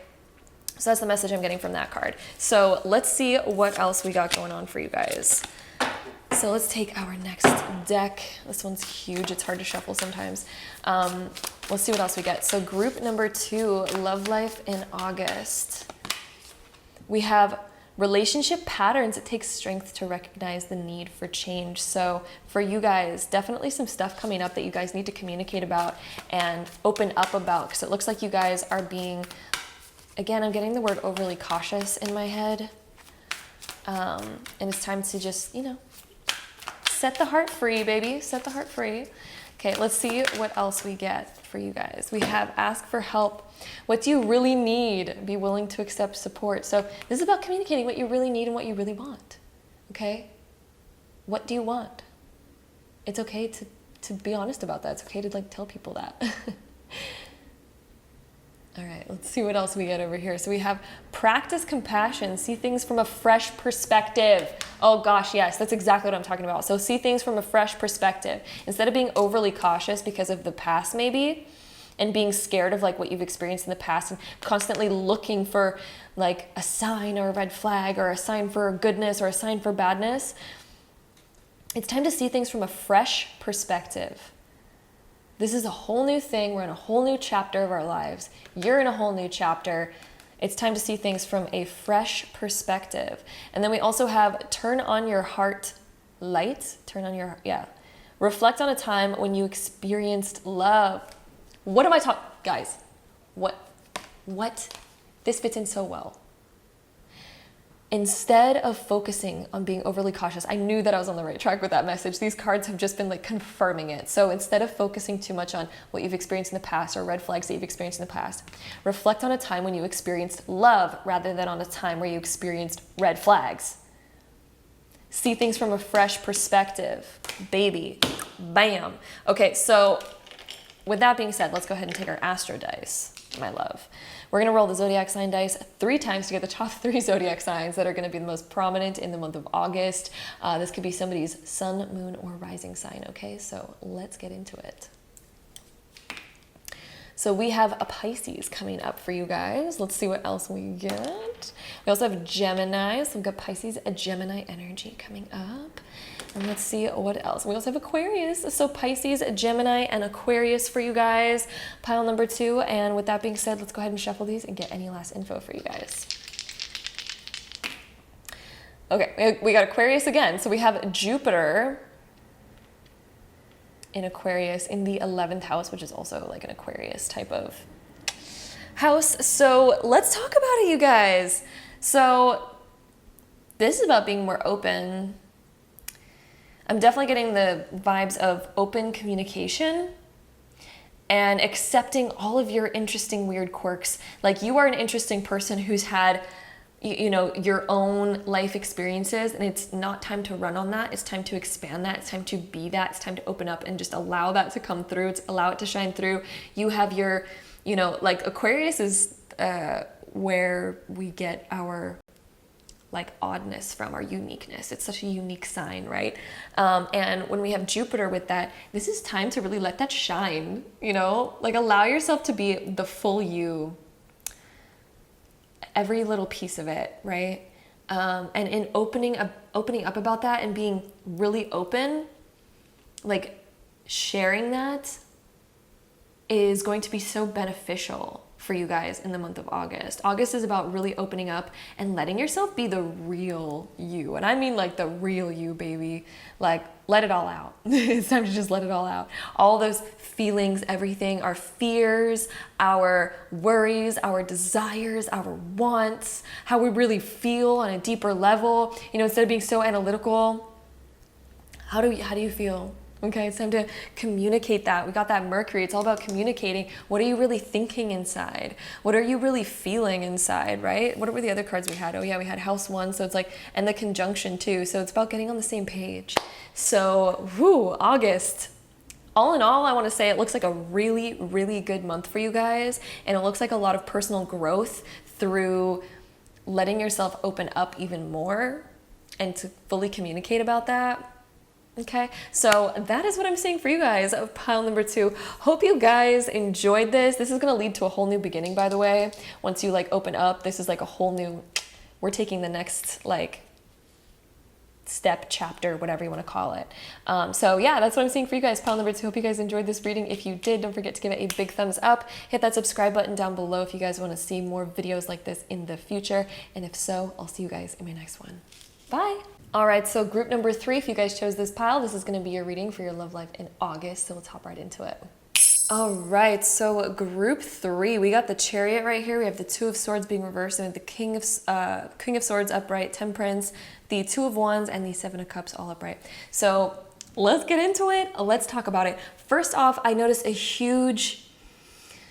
So that's the message I'm getting from that card. So let's see what else we got going on for you guys. So let's take our next deck. This one's huge. It's hard to shuffle sometimes. Let's see what else we get. So group number 2, love life in August. We have relationship patterns. It takes strength to recognize the need for change. So for you guys, definitely some stuff coming up that you guys need to communicate about and open up about, because it looks like you guys are being, again, I'm getting the word overly cautious in my head. And it's time to just, you know, set the heart free, baby. Set the heart free. Okay, let's see what else we get for you guys. We have ask for help. What do you really need? Be willing to accept support. So this is about communicating what you really need and what you really want, okay? What do you want? It's okay to be honest about that. It's okay to like tell people that. All right, let's see what else we get over here. So we have practice compassion, see things from a fresh perspective. Oh gosh, yes, that's exactly what I'm talking about. So see things from a fresh perspective. Instead of being overly cautious because of the past maybe, and being scared of like what you've experienced in the past, and constantly looking for like a sign or a red flag or a sign for goodness or a sign for badness, it's time to see things from a fresh perspective. This is a whole new thing. We're in a whole new chapter of our lives. You're in a whole new chapter. It's time to see things from a fresh perspective. And then we also have turn on your heart light. Reflect on a time when you experienced love. What am I talking, guys? What? This fits in so well. Instead of focusing on being overly cautious, I knew that I was on the right track with that message. These cards have just been like confirming it. So instead of focusing too much on what you've experienced in the past or red flags that you've experienced in the past, reflect on a time when you experienced love rather than on a time where you experienced red flags. See things from a fresh perspective. Baby, Bam. Okay, so with that being said, let's go ahead and take our astro dice, my love. We're going to roll the zodiac sign dice 3 times to get the top 3 zodiac signs that are going to be the most prominent in the month of August. This could be somebody's sun, moon, or rising sign, okay? So let's get into it. So we have a Pisces coming up for you guys. Let's see what else we get. We also have Gemini. So we've got Pisces, a Gemini energy coming up. And let's see what else. We also have Aquarius. So Pisces, Gemini, and Aquarius for you guys. Pile number 2. And with that being said, let's go ahead and shuffle these and get any last info for you guys. Okay, we got Aquarius again. So we have Jupiter in Aquarius in the 11th house, which is also like an Aquarius type of house. So let's talk about it, you guys. So this is about being more open. I'm definitely getting the vibes of open communication and accepting all of your interesting, weird quirks. Like, you are an interesting person who's had, you know, your own life experiences, and it's not time to run on that. It's time to expand that. It's time to be that. It's time to open up and just allow that to come through. It's allow it to shine through. You have your, you know, like Aquarius is where we get our like oddness from, our uniqueness. It's such a unique sign, right? And when we have Jupiter with that, this is time to really let that shine, you know, like allow yourself to be the full you, every little piece of it, right? And in opening up about that and being really open, like sharing that is going to be so beneficial for you guys in the month of August. August is about really opening up and letting yourself be the real you. And I mean like the real you, baby. Like, let it all out. It's time to just let it all out. All those feelings, everything, our fears, our worries, our desires, our wants, how we really feel on a deeper level. You know, instead of being so analytical, how do you feel? Okay, it's time to communicate that. We got that Mercury. It's all about communicating. What are you really thinking inside? What are you really feeling inside, right? What were the other cards we had? Oh yeah, we had House 1. So it's like, and the conjunction too. So it's about getting on the same page. So, August. All in all, I want to say it looks like a really, really good month for you guys. And it looks like a lot of personal growth through letting yourself open up even more and to fully communicate about that. Okay, so that is what I'm saying for you guys of pile number 2. Hope you guys enjoyed this. This is going to lead to a whole new beginning, by the way. Once you like open up, this is like a whole new, we're taking the next like step, chapter, whatever you want to call it. So yeah, that's what I'm saying for you guys, pile number 2. Hope you guys enjoyed this reading. If you did, don't forget to give it a big thumbs up. Hit that subscribe button down below if you guys want to see more videos like this in the future. And if so, I'll see you guys in my next one. Bye. All right, so group number 3, if you guys chose this pile, this is going to be your reading for your love life in August. So let's hop right into it. All right, so group 3, we got the Chariot right here. We have the 2 of Swords being reversed, and the King of Swords upright, Temperance, the 2 of Wands, and the 7 of Cups all upright. So let's get into it. Let's talk about it. First off, I noticed a huge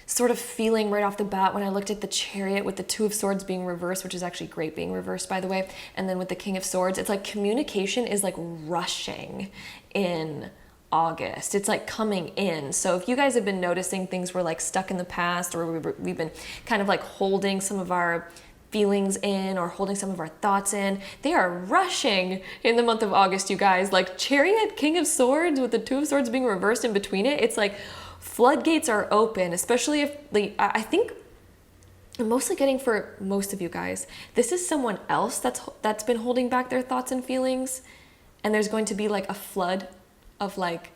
sort of feeling right off the bat when I looked at the Chariot with the 2 of Swords being reversed, which is actually great being reversed, by the way. And then with the King of Swords, it's like communication is like rushing in August. It's like coming in. So if you guys have been noticing things were like stuck in the past, or we've been kind of like holding some of our feelings in or holding some of our thoughts in, they are rushing in the month of August, you guys. Like Chariot, King of Swords with the 2 of Swords being reversed in between it, it's like floodgates are open, especially if I think I'm mostly getting for most of you guys, this is someone else that's been holding back their thoughts and feelings, and there's going to be like a flood of like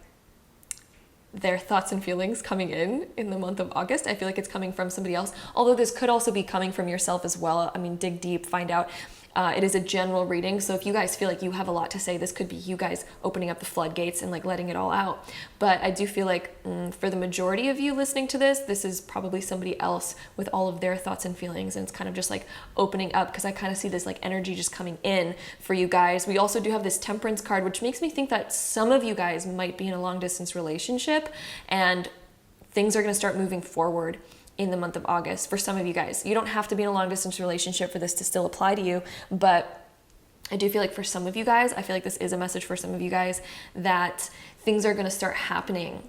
their thoughts and feelings coming in the month of August. I feel like it's coming from somebody else, although this could also be coming from yourself as well. I mean, dig deep, find out. It is a general reading, so if you guys feel like you have a lot to say, this could be you guys opening up the floodgates and like letting it all out. But I do feel like for the majority of you listening to this, this is probably somebody else with all of their thoughts and feelings, and it's kind of just like opening up, because I kind of see this like energy just coming in for you guys. We also do have this Temperance card, which makes me think that some of you guys might be in a long distance relationship and things are going to start moving forward in the month of August for some of you guys. You don't have to be in a long distance relationship for this to still apply to you, but I do feel like for some of you guys, I feel like this is a message for some of you guys, that things are going to start happening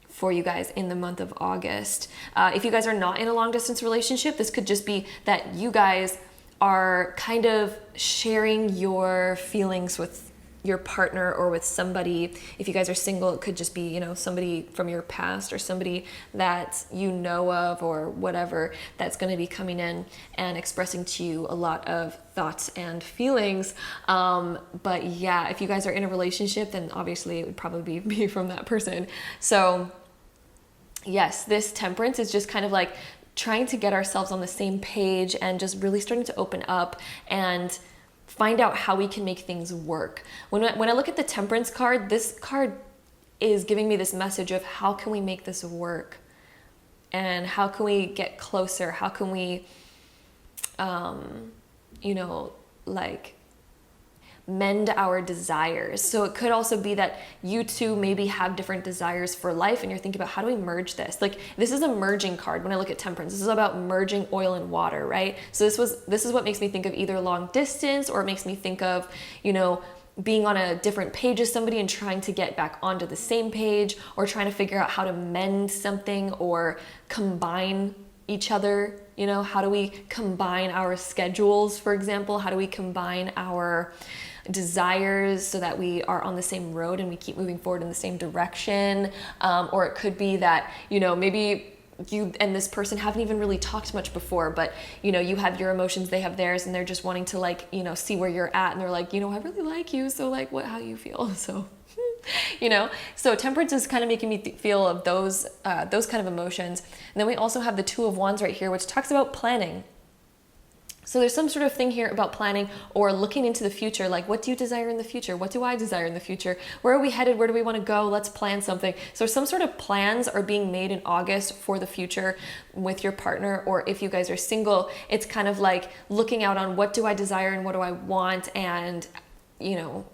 for you guys in the month of August. If you guys are not in a long distance relationship, this could just be that you guys are kind of sharing your feelings with your partner or with somebody. If you guys are single, it could just be, you know, somebody from your past or somebody that you know of or whatever, that's going to be coming in and expressing to you a lot of thoughts and feelings. But yeah, if you guys are in a relationship, then obviously it would probably be from that person. So yes, this temperance is just kind of like trying to get ourselves on the same page and just really starting to open up and find out how we can make things work. When I look at the temperance card, this card is giving me this message of how can we make this work, and how can we get closer? How can we, you know, like mend our desires. So it could also be that you two maybe have different desires for life and you're thinking about, how do we merge this? Like, this is a merging card. When I look at temperance, this is about merging oil and water, right? So this is what makes me think of either long distance, or it makes me think of, you know, being on a different page as somebody and trying to get back onto the same page, or trying to figure out how to mend something or combine each other. You know, how do we combine our schedules, for example? How do we combine our desires so that we are on the same road and we keep moving forward in the same direction? Or it could be that, you know, maybe you and this person haven't even really talked much before, but, you know, you have your emotions, they have theirs, and they're just wanting to, like, you know, see where you're at, and they're like, you know, I really like you, so like, how you feel? So you know, so temperance is kind of making me feel of those kind of emotions. And then we also have the Two of Wands right here, which talks about planning. So there's some sort of thing here about planning or looking into the future. Like, what do you desire in the future? What do I desire in the future? Where are we headed? Where do we want to go? Let's plan something. So some sort of plans are being made in August for the future with your partner, or if you guys are single, it's kind of like looking out on what do I desire and what do I want, and, you know,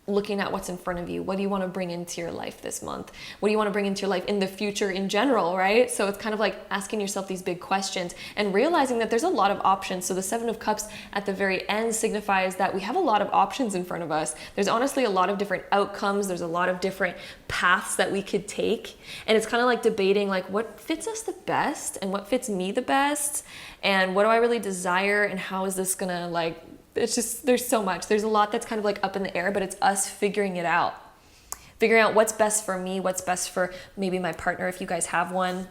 looking at what's in front of you. What do you want to bring into your life this month? What do you want to bring into your life in the future in general, right? So it's kind of like asking yourself these big questions and realizing that there's a lot of options. So the Seven of Cups at the very end signifies that we have a lot of options in front of us. There's honestly a lot of different outcomes. There's a lot of different paths that we could take. And it's kind of like debating, like, what fits us the best and what fits me the best, and what do I really desire, and how is this gonna, like, it's just, there's so much. There's a lot that's kind of like up in the air, but it's us figuring it out. Figuring out what's best for me, what's best for maybe my partner if you guys have one.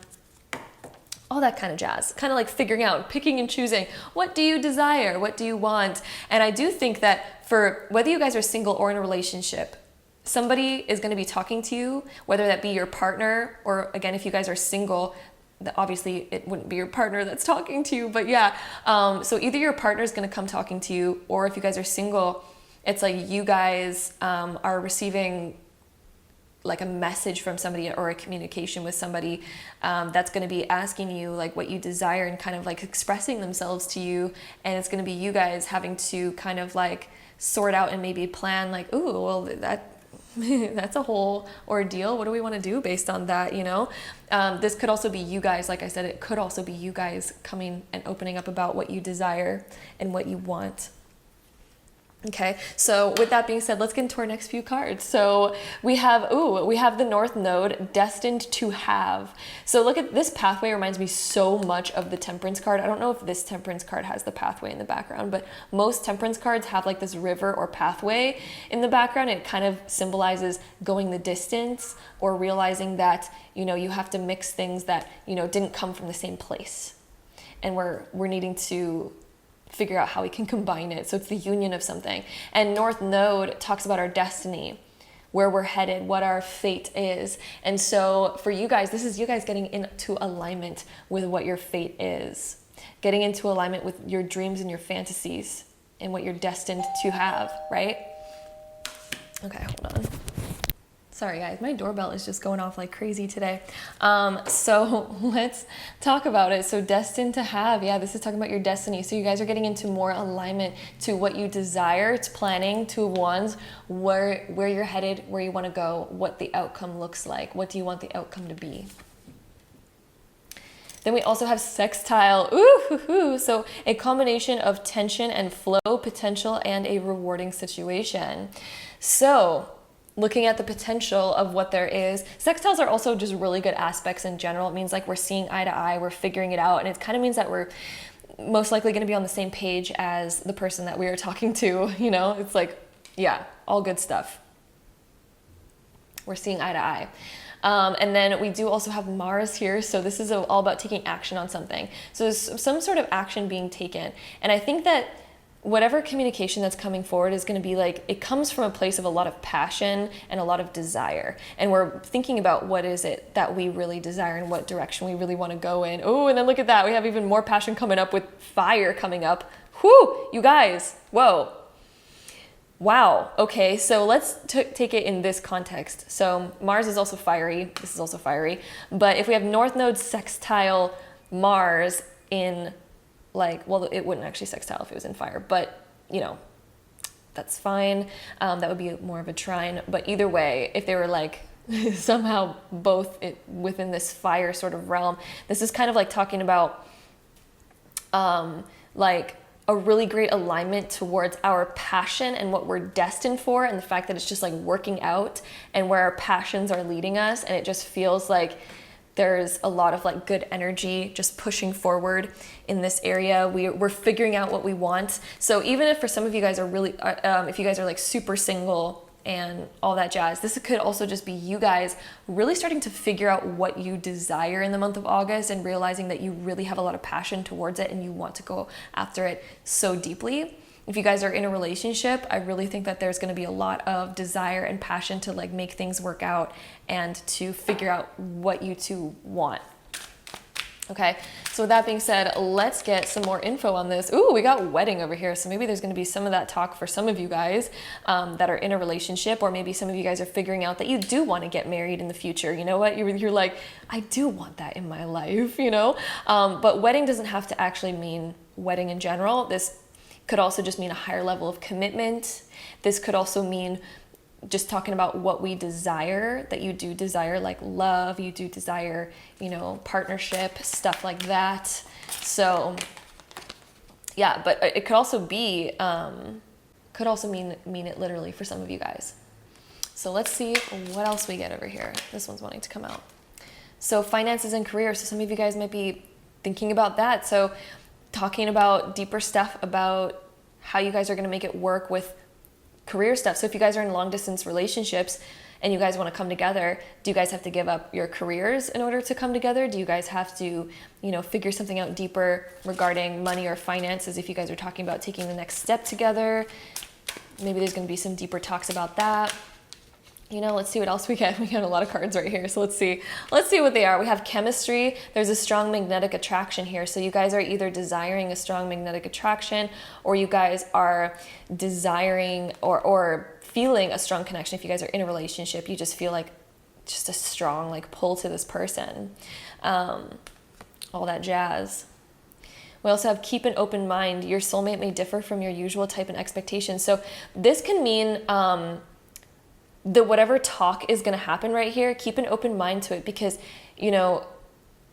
All that kind of jazz. Kind of like figuring out, picking and choosing. What do you desire? What do you want? And I do think that for whether you guys are single or in a relationship, somebody is going to be talking to you, whether that be your partner, or again, if you guys are single, obviously it wouldn't be your partner that's talking to you, but yeah. So either your partner is going to come talking to you, or if you guys are single, it's like you guys are receiving like a message from somebody or a communication with somebody that's going to be asking you like what you desire and kind of like expressing themselves to you. And it's going to be you guys having to kind of like sort out and maybe plan like, ooh, well, that's a whole ordeal. What do we want to do based on that, you know? This could also be you guys, like I said, it could also be you guys coming and opening up about what you desire and what you want. Okay, so with that being said, let's get into our next few cards. So we have the North Node, destined to have. So look at this pathway, reminds me so much of the Temperance card. I don't know if this Temperance card has the pathway in the background, but most Temperance cards have like this river or pathway in the background. It kind of symbolizes going the distance, or realizing that, you know, you have to mix things that, you know, didn't come from the same place. And we're needing to figure out how we can combine it. So it's the union of something. And North Node talks about our destiny, where we're headed, what our fate is. And so for you guys, this is you guys getting into alignment with what your fate is, getting into alignment with your dreams and your fantasies and what you're destined to have, right? Okay, hold on. Sorry guys, my doorbell is just going off like crazy today. So let's talk about it. So destined to have, yeah, this is talking about your destiny. So you guys are getting into more alignment to what you desire. It's planning, Two of Wands, where you're headed, where you want to go, what the outcome looks like. What do you want the outcome to be? Then we also have sextile. Ooh, hoo, hoo. So a combination of tension and flow, potential, and a rewarding situation. So looking at the potential of what there is. Sextiles are also just really good aspects in general. It means like we're seeing eye to eye, we're figuring it out, and it kind of means that we're most likely going to be on the same page as the person that we are talking to, you know? It's like, yeah, all good stuff. We're seeing eye to eye. And then we do also have Mars here. So this is all about taking action on something. So there's some sort of action being taken. And I think that whatever communication that's coming forward is going to be like, it comes from a place of a lot of passion and a lot of desire. And we're thinking about what is it that we really desire and what direction we really want to go in. Oh, and then look at that. We have even more passion coming up with fire coming up. Whew, you guys. Whoa. Wow. Okay, so let's take it in this context. So Mars is also fiery. This is also fiery. But if we have North Node sextile Mars in like, well, it wouldn't actually sextile if it was in fire, but you know, that's fine. That would be more of a trine. But either way, if they were like somehow both within this fire sort of realm, this is kind of like talking about like a really great alignment towards our passion and what we're destined for, and the fact that it's just like working out and where our passions are leading us. And it just feels like there's a lot of like good energy just pushing forward in this area. We're figuring out what we want. So even if for some of you guys are really, if you guys are like super single and all that jazz, this could also just be you guys really starting to figure out what you desire in the month of August and realizing that you really have a lot of passion towards it and you want to go after it so deeply. If you guys are in a relationship, I really think that there's going to be a lot of desire and passion to like make things work out and to figure out what you two want. Okay, so with that being said, let's get some more info on this. Ooh, we got wedding over here. So maybe there's going to be some of that talk for some of you guys that are in a relationship, or maybe some of you guys are figuring out that you do want to get married in the future. You know what? You're like, I do want that in my life, you know? But wedding doesn't have to actually mean wedding in general. This could also just mean a higher level of commitment. This could also mean just talking about what we desire, that you do desire like love, you do desire, you know, partnership, stuff like that. So yeah, but it could also be, could also mean it literally for some of you guys. So let's see what else we get over here. This one's wanting to come out. So finances and career. So some of you guys might be thinking about that. So talking about deeper stuff about how you guys are going to make it work with career stuff. So if you guys are in long distance relationships and you guys want to come together, do you guys have to give up your careers in order to come together? Do you guys have to, you know, figure something out deeper regarding money or finances if you guys are talking about taking the next step together? Maybe there's going to be some deeper talks about that. You know, let's see what else we get. We got a lot of cards right here. So let's see what they are. We have chemistry. There's a strong magnetic attraction here. So you guys are either desiring a strong magnetic attraction, or you guys are desiring or feeling a strong connection. If you guys are in a relationship, you just feel like just a strong like pull to this person. All that jazz. We also have keep an open mind. Your soulmate may differ from your usual type and expectation. So this can mean that whatever talk is going to happen right here, keep an open mind to it, because, you know,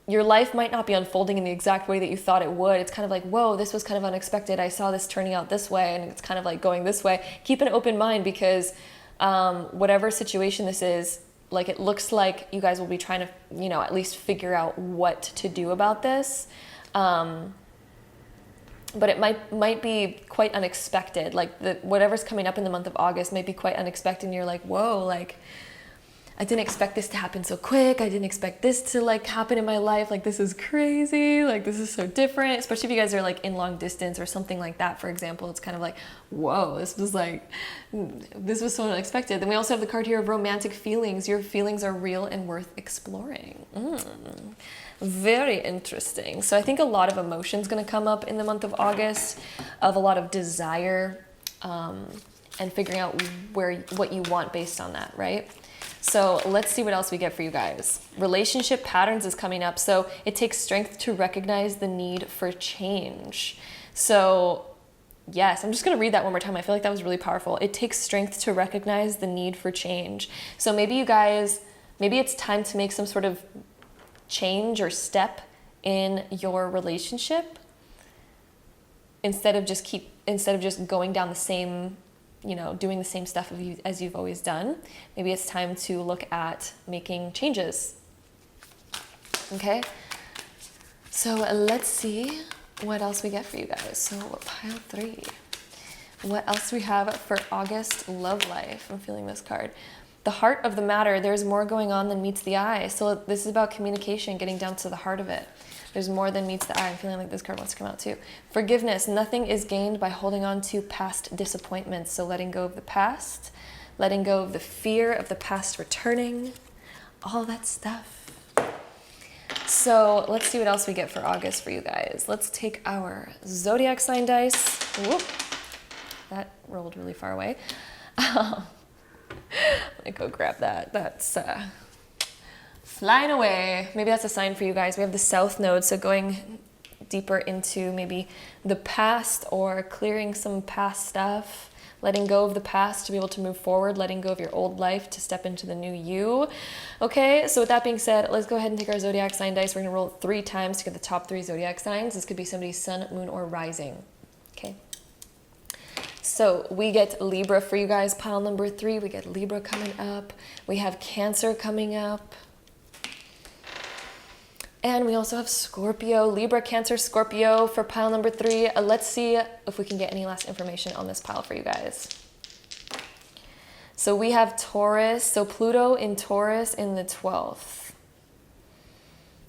your life might not be unfolding in the exact way that you thought it would. It's kind of like, whoa, this was kind of unexpected. I saw this turning out this way, and it's kind of like going this way. Keep an open mind, because whatever situation this is, like, it looks like you guys will be trying to, you know, at least figure out what to do about this. But it might be quite unexpected. Like whatever's coming up in the month of August might be quite unexpected, and you're like, whoa, like I didn't expect this to happen so quick. I didn't expect this to like happen in my life. Like, this is crazy. Like, this is so different, especially if you guys are like in long distance or something like that, for example. It's kind of like, whoa, this was so unexpected. Then we also have the card here of romantic feelings. Your feelings are real and worth exploring. Very interesting. So I think a lot of emotions going to come up in the month of August, of a lot of desire, and figuring out what you want based on that, right? So let's see what else we get for you guys. Relationship patterns is coming up. So it takes strength to recognize the need for change. So yes, I'm just going to read that one more time. I feel like that was really powerful. It takes strength to recognize the need for change. So maybe it's time to make some sort of change or step in your relationship, instead of just going down the same, doing the same stuff as you've always done. Maybe it's time to look at making changes. Okay? So let's see what else we get for you guys. So pile 3. What else we have for August love life? I'm feeling this card. The heart of the matter. There's more going on than meets the eye. So this is about communication, getting down to the heart of it. There's more than meets the eye. I'm feeling like this card wants to come out too. Forgiveness. Nothing is gained by holding on to past disappointments. So letting go of the past, letting go of the fear of the past returning, all that stuff. So let's see what else we get for August for you guys. Let's take our zodiac sign dice. Whoop. That rolled really far away. Let me go grab that. That's flying away. Maybe that's a sign for you guys. We have the South Node, so going deeper into maybe the past or clearing some past stuff, letting go of the past to be able to move forward, letting go of your old life to step into the new you. Okay, so with that being said, let's go ahead and take our zodiac sign dice. We're going to roll it 3 times to get the top 3 zodiac signs. This could be somebody's sun, moon, or rising. Okay. So we get Libra for you guys, pile number 3. We get Libra coming up. We have Cancer coming up. And we also have Scorpio, Libra, Cancer, Scorpio for pile number 3. Let's see if we can get any last information on this pile for you guys. So we have Taurus, so Pluto in Taurus in the 12th.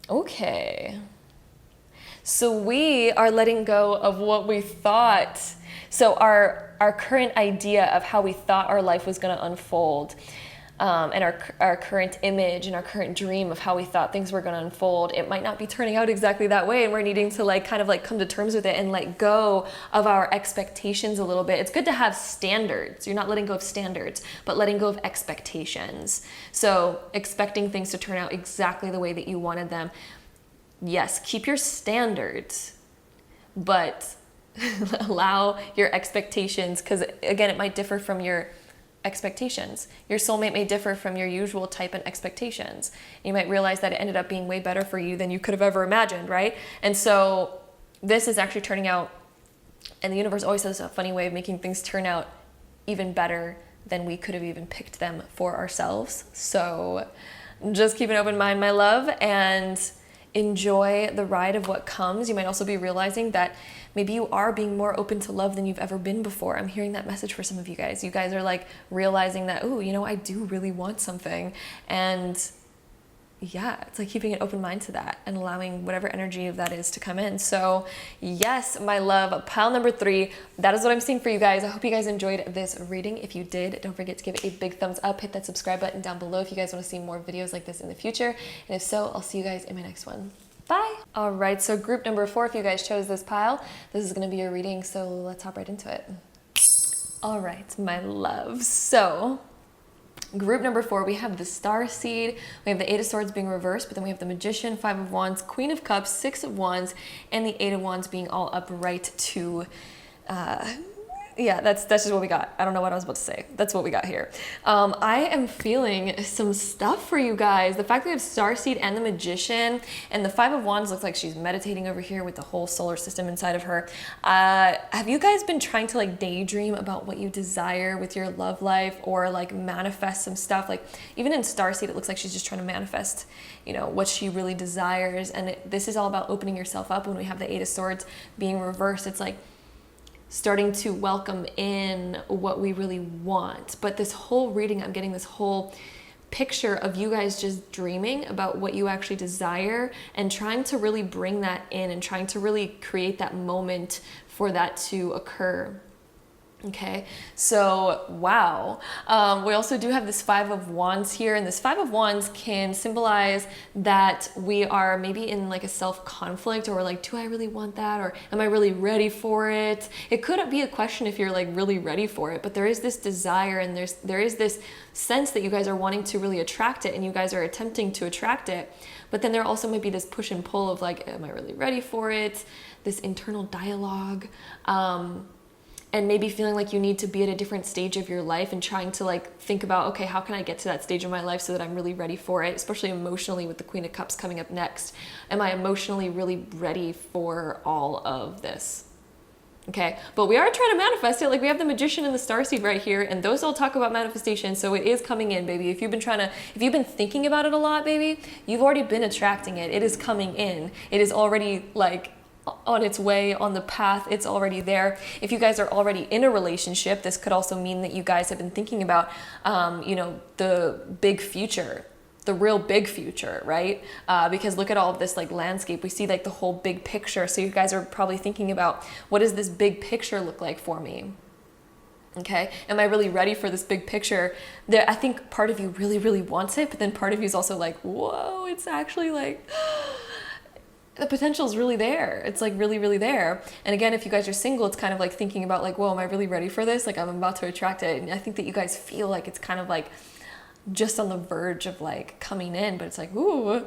Okay. So we are letting go of what we thought. So our current idea of how we thought our life was going to unfold. And our current image and our current dream of how we thought things were going to unfold, it might not be turning out exactly that way, and we're needing to kind of come to terms with it and let go of our expectations a little bit. It's good to have standards. You're not letting go of standards, but letting go of expectations. So expecting things to turn out exactly the way that you wanted them. Yes, keep your standards, but allow your expectations, because again, it might differ from your expectations. Your soulmate may differ from your usual type and expectations. You might realize that it ended up being way better for you than you could have ever imagined, right? And so this is actually turning out, and the universe always has a funny way of making things turn out even better than we could have even picked them for ourselves. So just keep an open mind, my love, and enjoy the ride of what comes. You might also be realizing that maybe you are being more open to love than you've ever been before. I'm hearing that message for some of you guys. You guys are realizing that, oh, I do really want something. And yeah, it's keeping an open mind to that and allowing whatever energy of that is to come in. So yes, my love, pile number 3, that is what I'm seeing for you guys. I hope you guys enjoyed this reading. If you did, don't forget to give it a big thumbs up, hit that subscribe button down below if you guys want to see more videos like this in the future. And if so, I'll see you guys in my next one. Bye. All right, so group number 4, if you guys chose this pile, this is going to be your reading, so let's hop right into it. All right, my loves. So group number 4, we have the Starseed, we have the 8 of Swords being reversed, but then we have the Magician, 5 of Wands, Queen of Cups, 6 of Wands, and the 8 of Wands being all upright to yeah, that's just what we got. I don't know what I was about to say. That's what we got here. I am feeling some stuff for you guys. The fact that we have Starseed and the Magician, and the 5 of Wands looks like she's meditating over here with the whole solar system inside of her. Have you guys been trying to daydream about what you desire with your love life, or manifest some stuff? Even in Starseed, it looks like she's just trying to manifest, what she really desires. And this is all about opening yourself up. When we have the 8 of Swords being reversed, it's starting to welcome in what we really want. But this whole reading, I'm getting this whole picture of you guys just dreaming about what you actually desire and trying to really bring that in and trying to really create that moment for that to occur. Okay, so wow. We also do have this 5 of Wands here, and this 5 of Wands can symbolize that we are maybe in a self-conflict, or do I really want that, or am I really ready for it? It could be a question if you're really ready for it, but there is this desire, and there is this sense that you guys are wanting to really attract it, and you guys are attempting to attract it. But then there also might be this push and pull of am I really ready for it? This internal dialogue. and maybe feeling like you need to be at a different stage of your life and trying to like think about, okay, how can I get to that stage of my life so that I'm really ready for it, especially emotionally with the Queen of Cups coming up next. Am I emotionally really ready for all of this? Okay, but we are trying to manifest it. Like we have the Magician and the Starseed right here, and those all talk about manifestation. So it is coming in, baby. If you've been thinking about it a lot, baby, you've already been attracting it. It is coming in. It is already like on its way, on the path. It's already there. If you guys are already in a relationship, this could also mean that you guys have been thinking about, the big future. The real big future, right? Because look at all of this like landscape. We see like the whole big picture. So you guys are probably thinking about, what does this big picture look like for me? Okay, am I really ready for this big picture? I think part of you really, really wants it, but then part of you is also like, whoa, it's actually like, the potential is really there. It's like really, really there. And again, if you guys are single, it's kind of like thinking about like, whoa, am I really ready for this? Like I'm about to attract it. And I think that you guys feel like it's kind of like, just on the verge of like coming in, but it's like, ooh.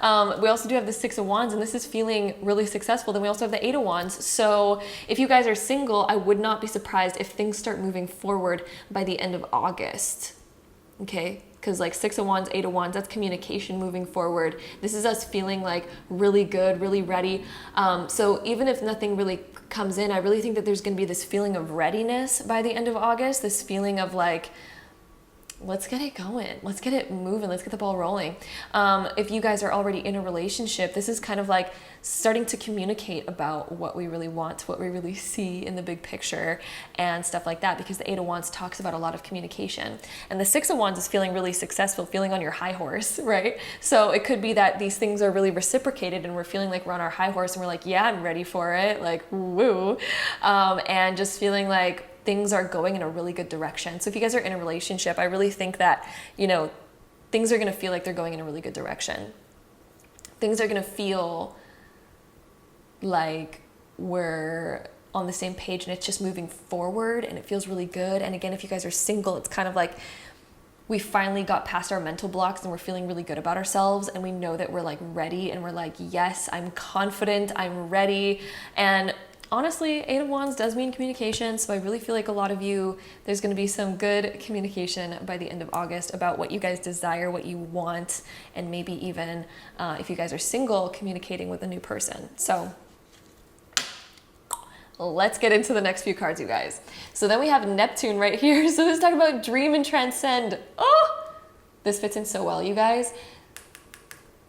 We also do have the Six of Wands, and this is feeling really successful. Then we also have the Eight of Wands. So if you guys are single, I would not be surprised if things start moving forward by the end of August. Okay, because like Six of Wands, Eight of Wands, that's communication moving forward. This is us feeling like really good, really ready. So even if nothing really comes in, I really think that there's going to be this feeling of readiness by the end of August, this feeling of like, let's get it going. Let's get it moving. Let's get the ball rolling. If you guys are already in a relationship, this is kind of like starting to communicate about what we really want, what we really see in the big picture and stuff like that, because the Eight of Wands talks about a lot of communication. And the Six of Wands is feeling really successful, feeling on your high horse, right? So it could be that these things are really reciprocated and we're feeling like we're on our high horse and we're like, yeah, I'm ready for it. Like, woo. And just feeling like things are going in a really good direction. So if you guys are in a relationship, I really think that, things are going to feel like they're going in a really good direction. Things are going to feel like we're on the same page and it's just moving forward and it feels really good. And again, if you guys are single, it's kind of like we finally got past our mental blocks and we're feeling really good about ourselves and we know that we're like ready and we're like, yes, I'm confident, I'm ready. And honestly, Eight of Wands does mean communication, so I really feel like a lot of you, there's going to be some good communication by the end of August about what you guys desire, what you want, and maybe even if you guys are single, communicating with a new person. So let's get into the next few cards, you guys. So then we have Neptune right here. So this is talking about dream and transcend. Oh, this fits in so well, you guys.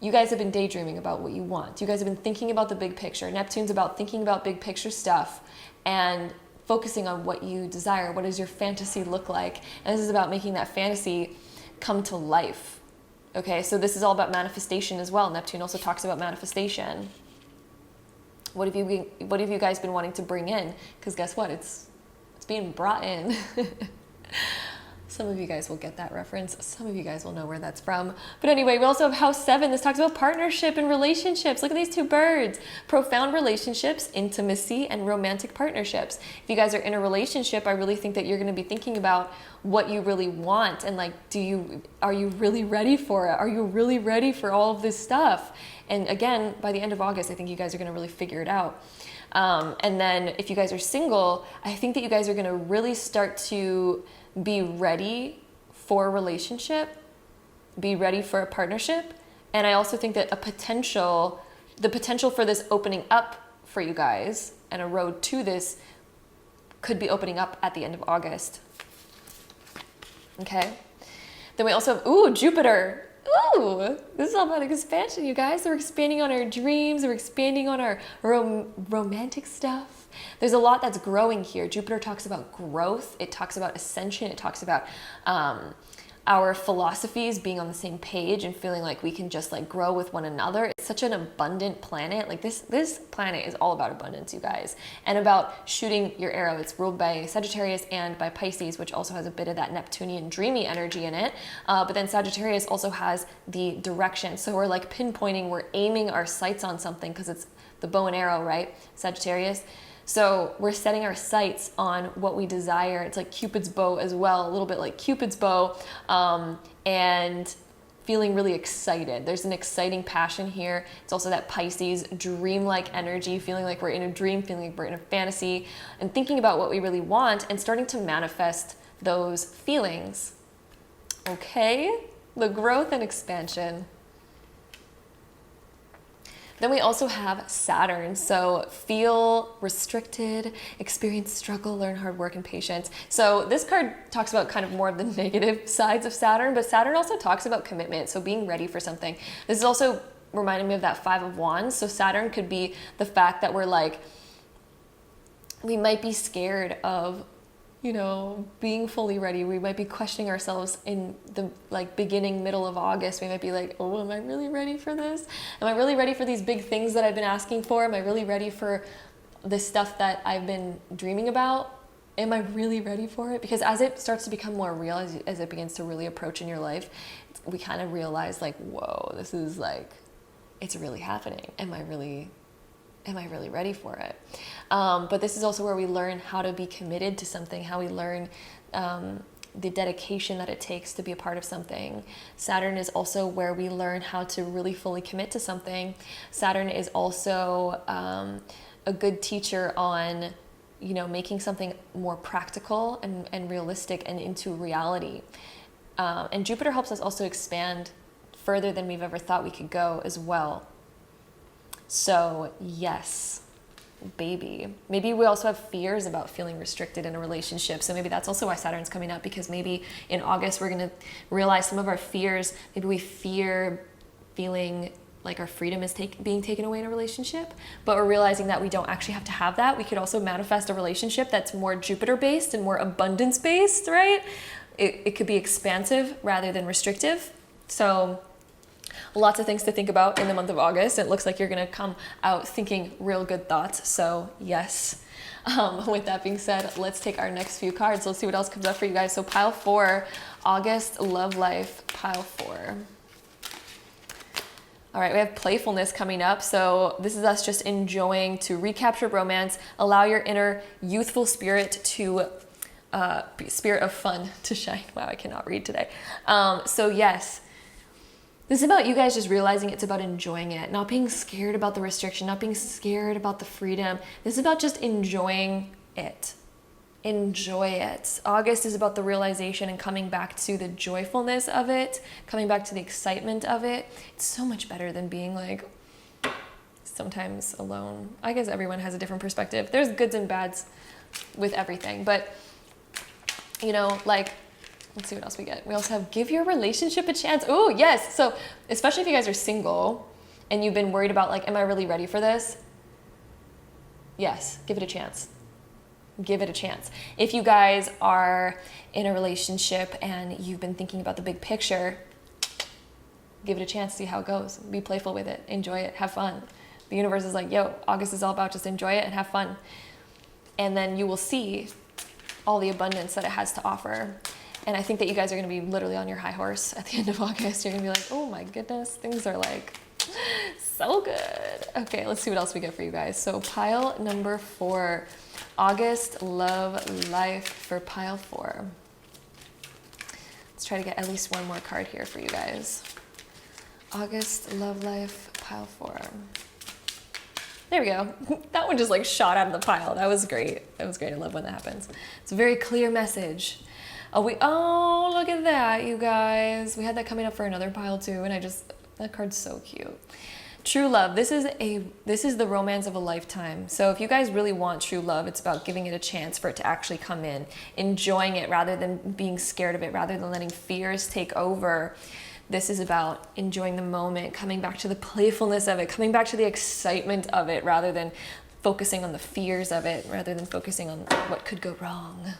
You guys have been daydreaming about what you want. You guys have been thinking about the big picture. Neptune's about thinking about big picture stuff and focusing on what you desire. What does your fantasy look like? And this is about making that fantasy come to life. Okay, so this is all about manifestation as well. Neptune also talks about manifestation. What have you guys been wanting to bring in? Because guess what? It's being brought in. Some of you guys will get that reference. Some of you guys will know where that's from. But anyway, we also have House 7. This talks about partnership and relationships. Look at these two birds. Profound relationships, intimacy, and romantic partnerships. If you guys are in a relationship, I really think that you're going to be thinking about what you really want and like, are you really ready for it? Are you really ready for all of this stuff? And again, by the end of August, I think you guys are going to really figure it out. And then if you guys are single, I think that you guys are going to really start to be ready for a relationship, be ready for a partnership. And I also think that the potential for this opening up for you guys and a road to this could be opening up at the end of August. Okay. Then we also have, Jupiter. Ooh, this is all about expansion, you guys. We're expanding on our dreams. We're expanding on our romantic stuff. There's a lot that's growing here. Jupiter talks about growth. It talks about ascension. It talks about our philosophies being on the same page and feeling like we can just like grow with one another. It's such an abundant planet. Like this planet is all about abundance, you guys, and about shooting your arrow. It's ruled by Sagittarius and by Pisces, which also has a bit of that Neptunian dreamy energy in it. But then Sagittarius also has the direction. So we're like pinpointing, we're aiming our sights on something because it's the bow and arrow, right? Sagittarius. So we're setting our sights on what we desire. It's like Cupid's bow as well, a little bit like Cupid's bow. And if feeling really excited. There's an exciting passion here. It's also that Pisces dreamlike energy, feeling like we're in a dream, feeling like we're in a fantasy, and thinking about what we really want and starting to manifest those feelings. Okay, the growth and expansion. Then we also have Saturn. So feel restricted, experience struggle, learn hard work and patience. So this card talks about kind of more of the negative sides of Saturn, but Saturn also talks about commitment. So being ready for something. This is also reminding me of that Five of Wands. So Saturn could be the fact that we're like, we might be scared of, you know, being fully ready. We might be questioning ourselves in the like beginning, middle of August. We might be like, oh, am I really ready for this? Am I really ready for these big things that I've been asking for? Am I really ready for the stuff that I've been dreaming about? Am I really ready for it? Because as it starts to become more real, as it begins to really approach in your life, we kind of realize like, whoa, this is like, it's really happening. Am I really ready for it? But this is also where we learn how to be committed to something, how we learn the dedication that it takes to be a part of something. Saturn is also where we learn how to really fully commit to something. Saturn is also a good teacher on, you know, making something more practical and realistic and into reality. And Jupiter helps us also expand further than we've ever thought we could go as well. So yes, baby. Maybe we also have fears about feeling restricted in a relationship. So maybe that's also why Saturn's coming up, because maybe in August we're going to realize some of our fears. Maybe we fear feeling like our freedom is being taken away in a relationship, but we're realizing that we don't actually have to have that. We could also manifest a relationship that's more Jupiter based and more abundance based, right? It could be expansive rather than restrictive. So lots of things to think about in the month of August. It looks like you're going to come out thinking real good thoughts. So yes. With that being said, let's take our next few cards. Let's see what else comes up for you guys. So pile 4, August love life, pile 4. All right, we have playfulness coming up. So this is us just enjoying to recapture romance, allow your inner youthful spirit to spirit of fun to shine. Wow, I cannot read today. So yes, this is about you guys just realizing it's about enjoying it, not being scared about the restriction, not being scared about the freedom. This is about just enjoying it. Enjoy it. August is about the realization and coming back to the joyfulness of it, coming back to the excitement of it. It's so much better than being like sometimes alone. I guess everyone has a different perspective. There's goods and bads with everything, but you know, like, let's see what else we get. We also have give your relationship a chance. Oh, yes. So especially if you guys are single and you've been worried about like, am I really ready for this? Yes, give it a chance. Give it a chance. If you guys are in a relationship and you've been thinking about the big picture, give it a chance, see how it goes. Be playful with it. Enjoy it. Have fun. The universe is like, yo, August is all about just enjoy it and have fun. And then you will see all the abundance that it has to offer. And I think that you guys are going to be literally on your high horse at the end of August. You're going to be like, oh my goodness, things are like so good. Okay, let's see what else we get for you guys. So pile number 4, August love life for pile 4. Let's try to get at least one more card here for you guys. August love life, pile 4. There we go. That one just like shot out of the pile. That was great. That was great. I love when that happens. It's a very clear message. Oh, look at that, you guys. We had that coming up for another pile too, and that card's so cute. True love. This is the romance of a lifetime. So if you guys really want true love, it's about giving it a chance for it to actually come in, enjoying it rather than being scared of it, rather than letting fears take over. This is about enjoying the moment, coming back to the playfulness of it, coming back to the excitement of it, rather than focusing on the fears of it, rather than focusing on what could go wrong,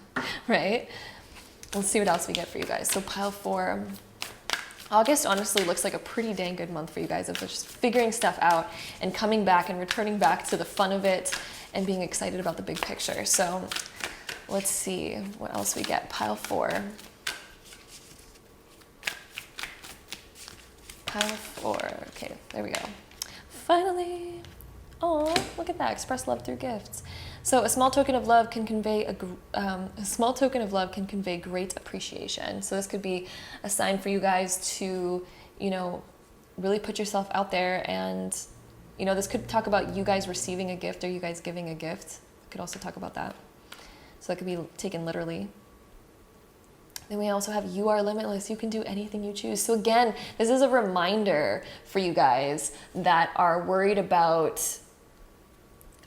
right? Let's see what else we get for you guys. So pile 4. August honestly looks like a pretty dang good month for you guys of just figuring stuff out and coming back and returning back to the fun of it and being excited about the big picture. So let's see what else we get. Pile 4. Pile 4. Okay, there we go. Finally. Oh, look at that. Express love through gifts. So a small token of love can convey great appreciation. So this could be a sign for you guys to, really put yourself out there. And, this could talk about you guys receiving a gift or you guys giving a gift. I could also talk about that. So that could be taken literally. Then we also have you are limitless. You can do anything you choose. So again, this is a reminder for you guys that are worried about,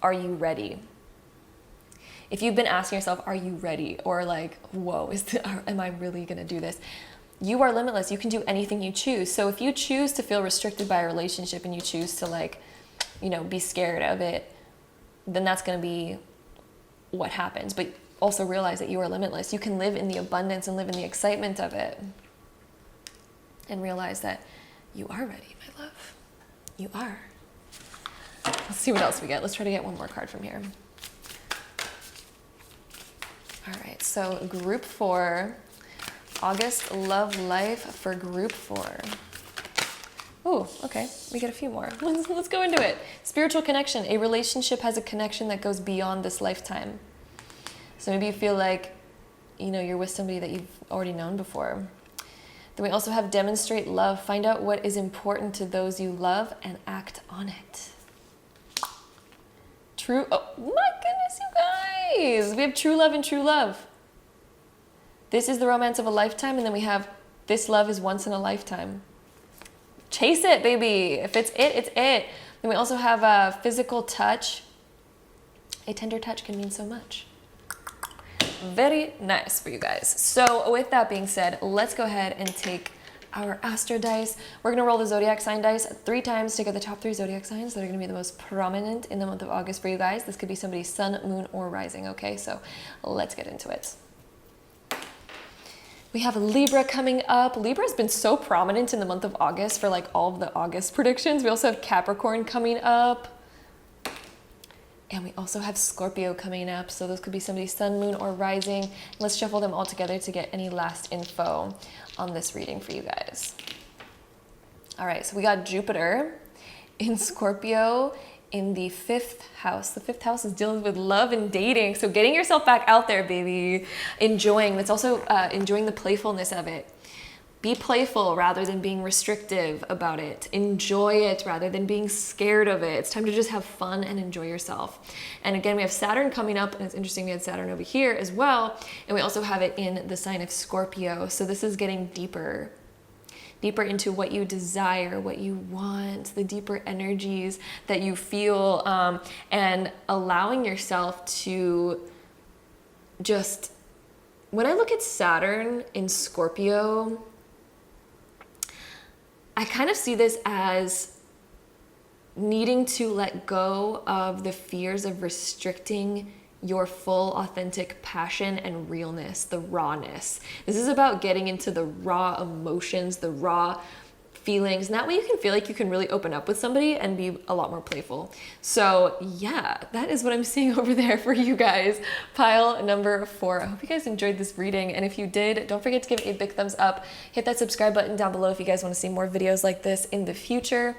are you ready? If you've been asking yourself, are you ready? Or like, whoa, am I really going to do this? You are limitless. You can do anything you choose. So if you choose to feel restricted by a relationship and you choose to be scared of it, then that's going to be what happens. But also realize that you are limitless. You can live in the abundance and live in the excitement of it. And realize that you are ready, my love. You are. Let's see what else we get. Let's try to get one more card from here. All right, so group 4, August love life for group 4. Oh, okay, we get a few more. Let's go into it. Spiritual connection. A relationship has a connection that goes beyond this lifetime. So maybe you feel like, you're with somebody that you've already known before. Then we also have demonstrate love. Find out what is important to those you love and act on it. Oh my goodness, you guys. We have true love and true love. This is the romance of a lifetime. And then we have this love is once in a lifetime. Chase it, baby. If it's it, it's it. Then we also have a physical touch. A tender touch can mean so much. Very nice for you guys. So with that being said, let's go ahead and take our astro dice. We're going to roll the zodiac sign dice 3 times to get the top 3 zodiac signs that are going to be the most prominent in the month of August for you guys. This could be somebody's sun, moon, or rising, okay? So let's get into it. We have Libra coming up. Libra has been so prominent in the month of August for all of the August predictions. We also have Capricorn coming up. And we also have Scorpio coming up. So those could be somebody's sun, moon, or rising. Let's shuffle them all together to get any last info on this reading for you guys. All right, so we got Jupiter in Scorpio in the 5th house. The 5th house is dealing with love and dating. So getting yourself back out there, baby. Enjoying. That's also enjoying the playfulness of it. Be playful rather than being restrictive about it. Enjoy it rather than being scared of it. It's time to just have fun and enjoy yourself. And again, we have Saturn coming up, and it's interesting we had Saturn over here as well. And we also have it in the sign of Scorpio. So this is getting deeper into what you desire, what you want, the deeper energies that you feel, and allowing yourself to just, when I look at Saturn in Scorpio, I kind of see this as needing to let go of the fears of restricting your full authentic passion and realness, the rawness. This is about getting into the raw emotions, the raw feelings, and that way you can feel like you can really open up with somebody and be a lot more playful. So yeah, that is what I'm seeing over there for you guys. Pile number 4. I hope you guys enjoyed this reading, and if you did, don't forget to give it a big thumbs up. Hit that subscribe button down below if you guys want to see more videos like this in the future.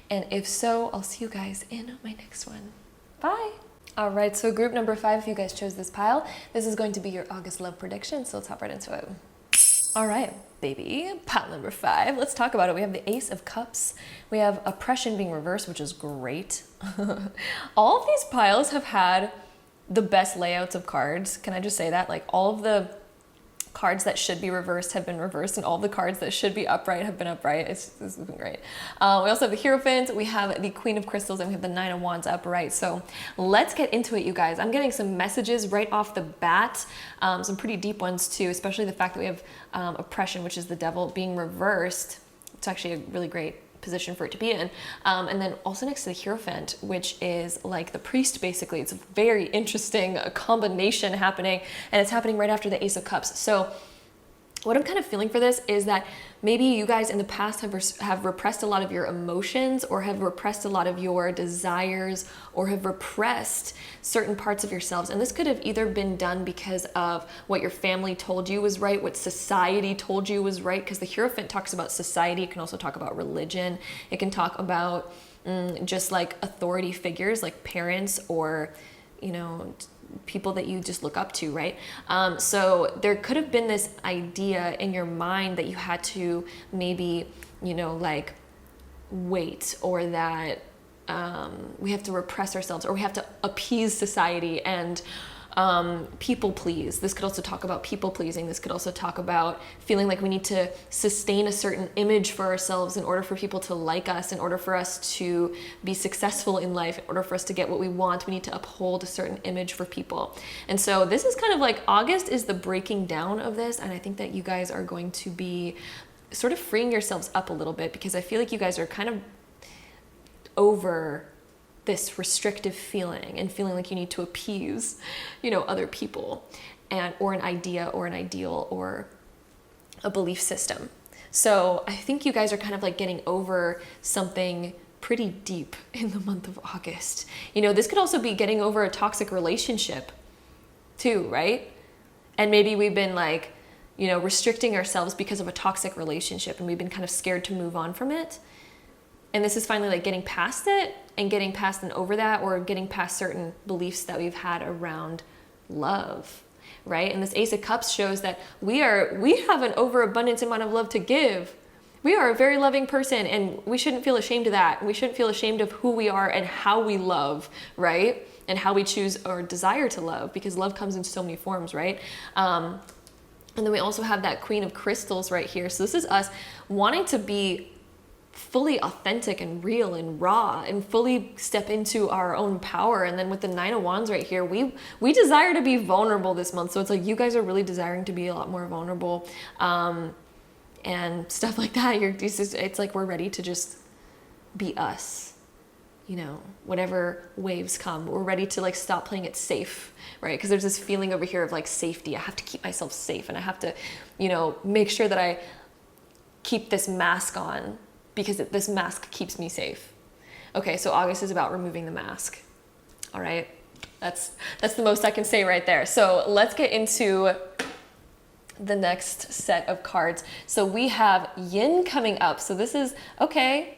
And if so, I'll see you guys in my next one. Bye. All right, so group number 5, if you guys chose this pile, this is going to be your August love prediction, so let's hop right into it. All right, baby, pile number 5, let's talk about it. We have the Ace of Cups. We have oppression being reversed, which is great. All of these piles have had the best layouts of cards. Can I just say that? All of the cards that should be reversed have been reversed, and all the cards that should be upright have been upright. This has been great. We also have the Hierophant, we have the Queen of Crystals, and we have the Nine of Wands upright. So let's get into it, you guys. I'm getting some messages right off the bat, some pretty deep ones too, especially the fact that we have oppression, which is the devil, being reversed. It's actually a really great position for it to be in. And then also next to the Hierophant, which is like the priest, basically. It's a very interesting combination happening, and it's happening right after the Ace of Cups. So what I'm kind of feeling for this is that maybe you guys in the past have repressed a lot of your emotions, or have repressed a lot of your desires, or have repressed certain parts of yourselves. And this could have either been done because of what your family told you was right, what society told you was right, because the Hierophant talks about society. It can also talk about religion. It can talk about just like authority figures like parents, or people that you just look up to, right? So there could have been this idea in your mind that you had to maybe, like wait, or that we have to repress ourselves, or we have to appease society and people please. This could also talk about people pleasing. This could also talk about feeling like we need to sustain a certain image for ourselves in order for people to like us, in order for us to be successful in life, in order for us to get what we want. We need to uphold a certain image for people. And so this is kind of like August is the breaking down of this. And I think that you guys are going to be sort of freeing yourselves up a little bit, because I feel like you guys are kind of over this restrictive feeling and feeling like you need to appease, other people or an idea or an ideal or a belief system. So I think you guys are kind of like getting over something pretty deep in the month of August. This could also be getting over a toxic relationship too, right? And maybe we've been like, restricting ourselves because of a toxic relationship, and we've been kind of scared to move on from it. And this is finally like getting past it and getting past and over that, or getting past certain beliefs that we've had around love, right? And this Ace of Cups shows that we have an overabundance amount of love to give. We are a very loving person, and we shouldn't feel ashamed of that. We shouldn't feel ashamed of who we are and how we love, right? And how we choose or desire to love, because love comes in so many forms, right? And then we also have that Queen of Crystals right here. So this is us wanting to be fully authentic and real and raw and fully step into our own power. And then with the Nine of Wands right here, we desire to be vulnerable this month. So it's like you guys are really desiring to be a lot more vulnerable and stuff like that. It's like we're ready to just be us. Whatever waves come, we're ready to like stop playing it safe, right? Because there's this feeling over here of like safety. I have to keep myself safe, and I have to, make sure that I keep this mask on, because this mask keeps me safe. Okay, so August is about removing the mask. All right, that's the most I can say right there. So let's get into the next set of cards. So we have Yin coming up. So this is, okay,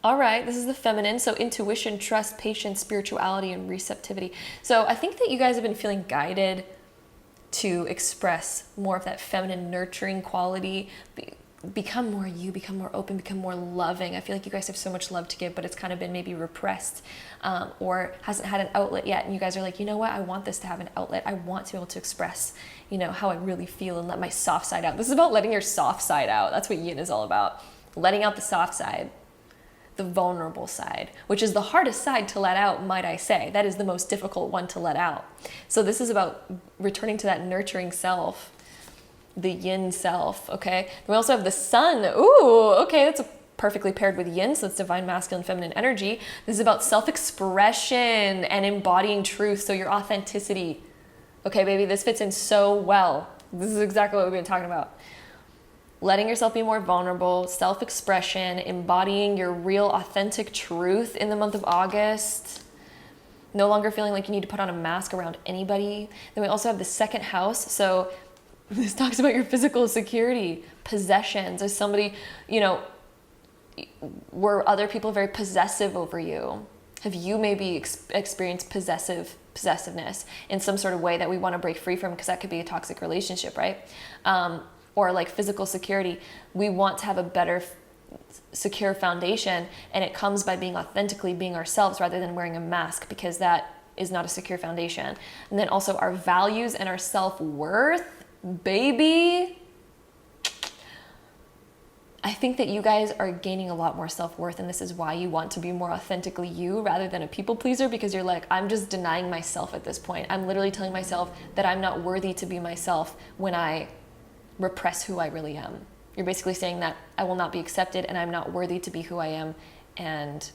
all right, this is the feminine. So intuition, trust, patience, spirituality, and receptivity. So I think that you guys have been feeling guided to express more of that feminine nurturing quality, become more you, become more open, become more loving. I feel like you guys have so much love to give, but it's kind of been maybe repressed or hasn't had an outlet yet. And you guys are like, what? I want this to have an outlet. I want to be able to express, how I really feel and let my soft side out. This is about letting your soft side out. That's what Yin is all about. Letting out the soft side, the vulnerable side, which is the hardest side to let out, might I say. That is the most difficult one to let out. So this is about returning to that nurturing self, the Yin self, okay? And we also have the Sun. Ooh, okay, that's perfectly paired with Yin, so it's divine masculine feminine energy. This is about self-expression and embodying truth, so your authenticity. Okay, baby, this fits in so well. This is exactly what we've been talking about. Letting yourself be more vulnerable, self-expression, embodying your real authentic truth in the month of August. No longer feeling like you need to put on a mask around anybody. Then we also have the second house. So this talks about your physical security, possessions. As somebody, were other people very possessive over you? Have you maybe experienced possessiveness in some sort of way that we want to break free from, because that could be a toxic relationship, right? Or like physical security. We want to have a better secure foundation, and it comes by being authentically being ourselves rather than wearing a mask, because that is not a secure foundation. And then also our values and our self-worth, baby. I think that you guys are gaining a lot more self-worth, and this is why you want to be more authentically you rather than a people pleaser, because you're like, I'm just denying myself at this point. I'm literally telling myself that I'm not worthy to be myself when I repress who I really am. You're basically saying that I will not be accepted and I'm not worthy to be who I am, and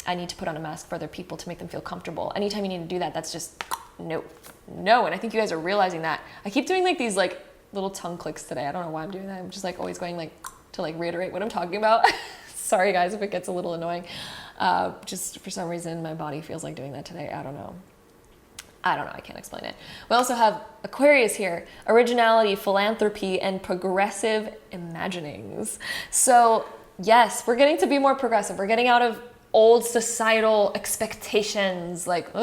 I need to put on a mask for other people to make them feel comfortable. Anytime you need to do that, that's just no. And I think you guys are realizing that. I keep doing like these like little tongue clicks today. I don't know why I'm doing that. I'm just like always going like to like reiterate what I'm talking about. Sorry guys if it gets a little annoying. Just for some reason my body feels like doing that today. I don't know. I can't explain it. We also have Aquarius here, originality, philanthropy, and progressive imaginings. So yes, we're getting to be more progressive. We're getting out of old societal expectations, like,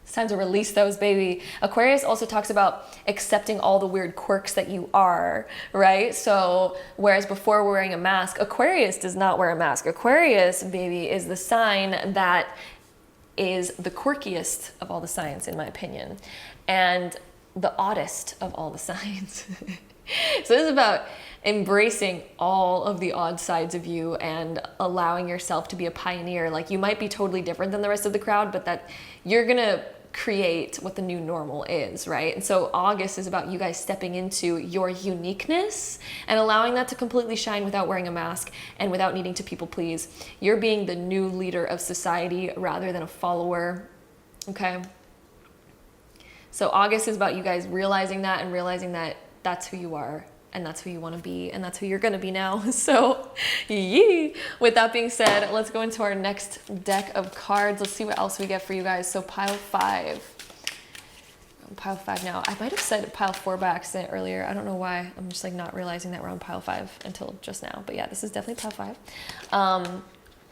It's time to release those, baby. Aquarius also talks about accepting all the weird quirks that you are, right? So whereas before we're wearing a mask, Aquarius does not wear a mask. Aquarius, baby, is the sign that is the quirkiest of all the signs, in my opinion, and the oddest of all the signs. So this is about embracing all of the odd sides of you and allowing yourself to be a pioneer. Like, you might be totally different than the rest of the crowd, but that you're gonna create what the new normal is, right? And so August is about you guys stepping into your uniqueness and allowing that to completely shine without wearing a mask and without needing to people please. You're being the new leader of society rather than a follower, okay? So August is about you guys realizing that and realizing that that's who you are and that's who you want to be and that's who you're going to be now. So yee. With that being said, let's go into our next deck of cards. Let's see what else we get for you guys. So pile 5. Pile 5 now. I might have said pile 4 by accident earlier. I don't know why. I'm just like not realizing that we're on pile 5 until just now. But yeah, this is definitely pile 5.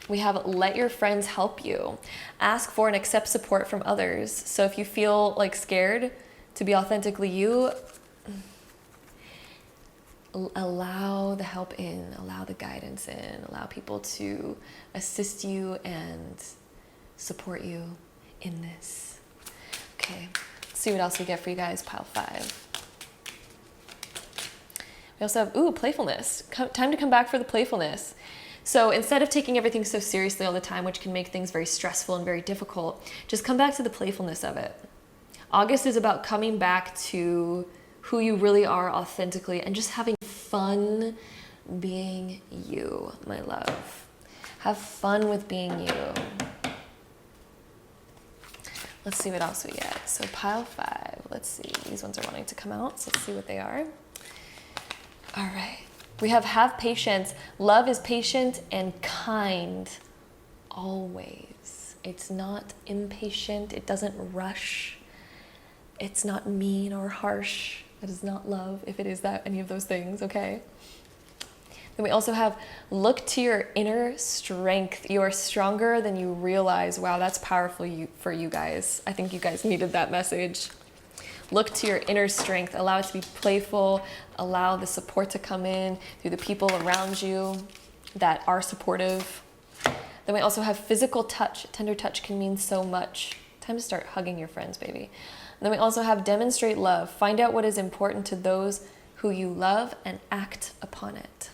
We have let your friends help you. Ask for and accept support from others. So if you feel like scared to be authentically you, allow the help in, allow the guidance in, allow people to assist you and support you in this. Okay, let's see what else we get for you guys. Pile 5. We also have, playfulness. Time to come back for the playfulness. So instead of taking everything so seriously all the time, which can make things very stressful and very difficult, just come back to the playfulness of it. August is about coming back to who you really are authentically and just having fun being you, my love. Have fun with being you. Let's see what else we get. So pile 5, let's see. These ones are wanting to come out, so let's see what they are. All right. We have patience. Love is patient and kind always. It's not impatient. It doesn't rush. It's not mean or harsh. That is not love, if it is that, any of those things, okay? Then we also have look to your inner strength. You are stronger than you realize. Wow, that's powerful for you guys. I think you guys needed that message. Look to your inner strength. Allow it to be playful. Allow the support to come in through the people around you that are supportive. Then we also have physical touch. Tender touch can mean so much. Time to start hugging your friends, baby. And then we also have demonstrate love. Find out what is important to those who you love and act upon it.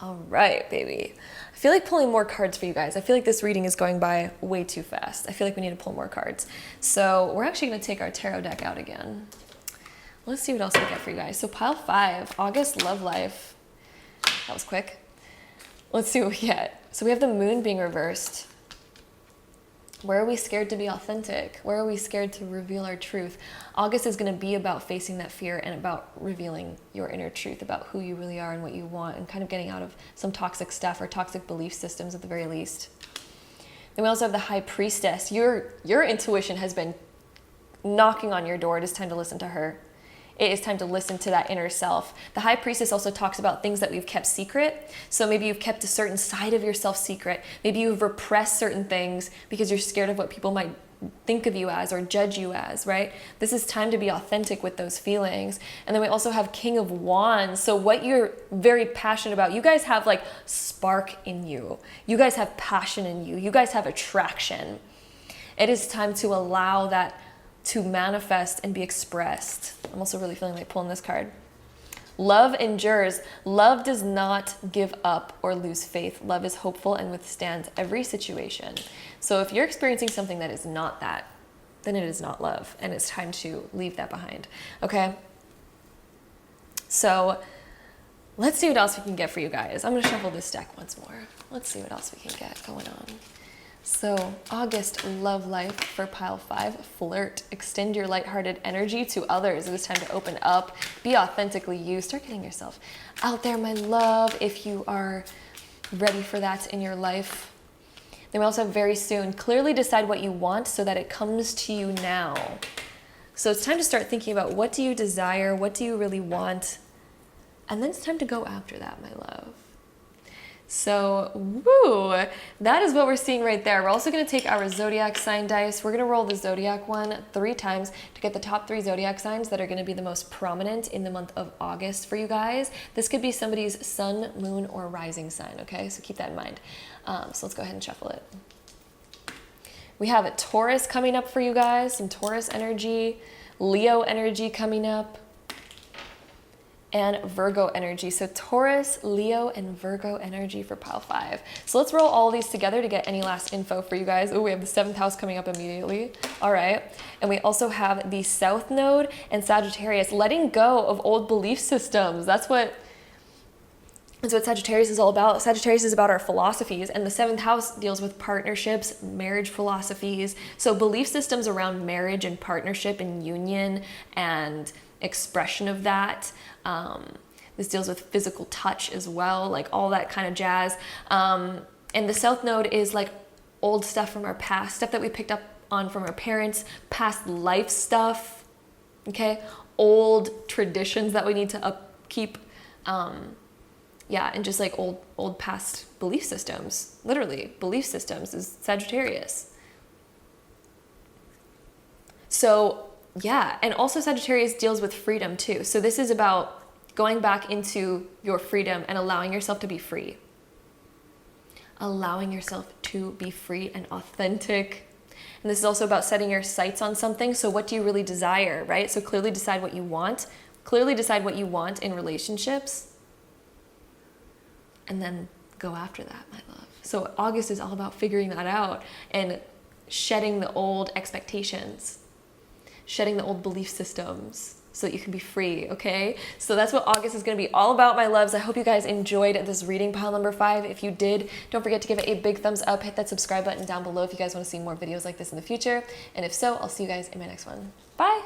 All right, baby. I feel like pulling more cards for you guys. I feel like this reading is going by way too fast. I feel like we need to pull more cards. So we're actually going to take our tarot deck out again. Let's see what else we get for you guys. So pile 5, August love life. That was quick. Let's see what we get. So we have the moon being reversed. Where are we scared to be authentic? Where are we scared to reveal our truth? August is going to be about facing that fear and about revealing your inner truth about who you really are and what you want and kind of getting out of some toxic stuff or toxic belief systems at the very least. Then we also have the High Priestess. Your intuition has been knocking on your door. It is time to listen to her. It is time to listen to that inner self. The High Priestess also talks about things that we've kept secret. So maybe you've kept a certain side of yourself secret. Maybe you've repressed certain things because you're scared of what people might think of you as or judge you as, right? This is time to be authentic with those feelings. And then we also have King of Wands. So what you're very passionate about, you guys have like spark in you. You guys have passion in you. You guys have attraction. It is time to allow that to manifest and be expressed. I'm also really feeling like pulling this card. Love endures. Love does not give up or lose faith. Love is hopeful and withstands every situation. So if you're experiencing something that is not that, then it is not love, and it's time to leave that behind, okay? So let's see what else we can get for you guys. I'm gonna shuffle this deck once more. Let's see what else we can get going on. So August love life for pile 5, flirt, extend your lighthearted energy to others. It is time to open up, be authentically you, start getting yourself out there, my love, if you are ready for that in your life. Then we also have very soon, clearly decide what you want so that it comes to you now. So it's time to start thinking about what do you desire, what do you really want, and then it's time to go after that, my love. So, woo, that is what we're seeing right there. We're also going to take our zodiac sign dice. We're going to roll the zodiac one 3 times to get the top 3 zodiac signs that are going to be the most prominent in the month of August for you guys. This could be somebody's sun, moon, or rising sign, okay? So keep that in mind. So let's go ahead and shuffle it. We have a Taurus coming up for you guys, some Taurus energy, Leo energy coming up, and Virgo energy. So Taurus, Leo, and Virgo energy for pile 5. So let's roll all these together to get any last info for you guys. Oh, we have the 7th house coming up immediately. All right. And we also have the South Node and Sagittarius, letting go of old belief systems. That's what Sagittarius is all about. Sagittarius is about our philosophies, and the 7th house deals with partnerships, marriage philosophies. So belief systems around marriage and partnership and union and expression of that. This deals with physical touch as well, like all that kind of jazz. And the South Node is like old stuff from our past, stuff that we picked up on from our parents, past life stuff, okay? Old traditions that we need to upkeep. Yeah, and just like old past belief systems, literally belief systems is Sagittarius. So yeah, and also Sagittarius deals with freedom too. So this is about going back into your freedom and allowing yourself to be free. Allowing yourself to be free and authentic. And this is also about setting your sights on something. So what do you really desire, right? So clearly decide what you want. Clearly decide what you want in relationships. And then go after that, my love. So August is all about figuring that out and shedding the old expectations, shedding the old belief systems so that you can be free, okay? So that's what August is going to be all about, my loves. I hope you guys enjoyed this reading, pile number 5. If you did, don't forget to give it a big thumbs up. Hit that subscribe button down below if you guys want to see more videos like this in the future. And if so, I'll see you guys in my next one. Bye!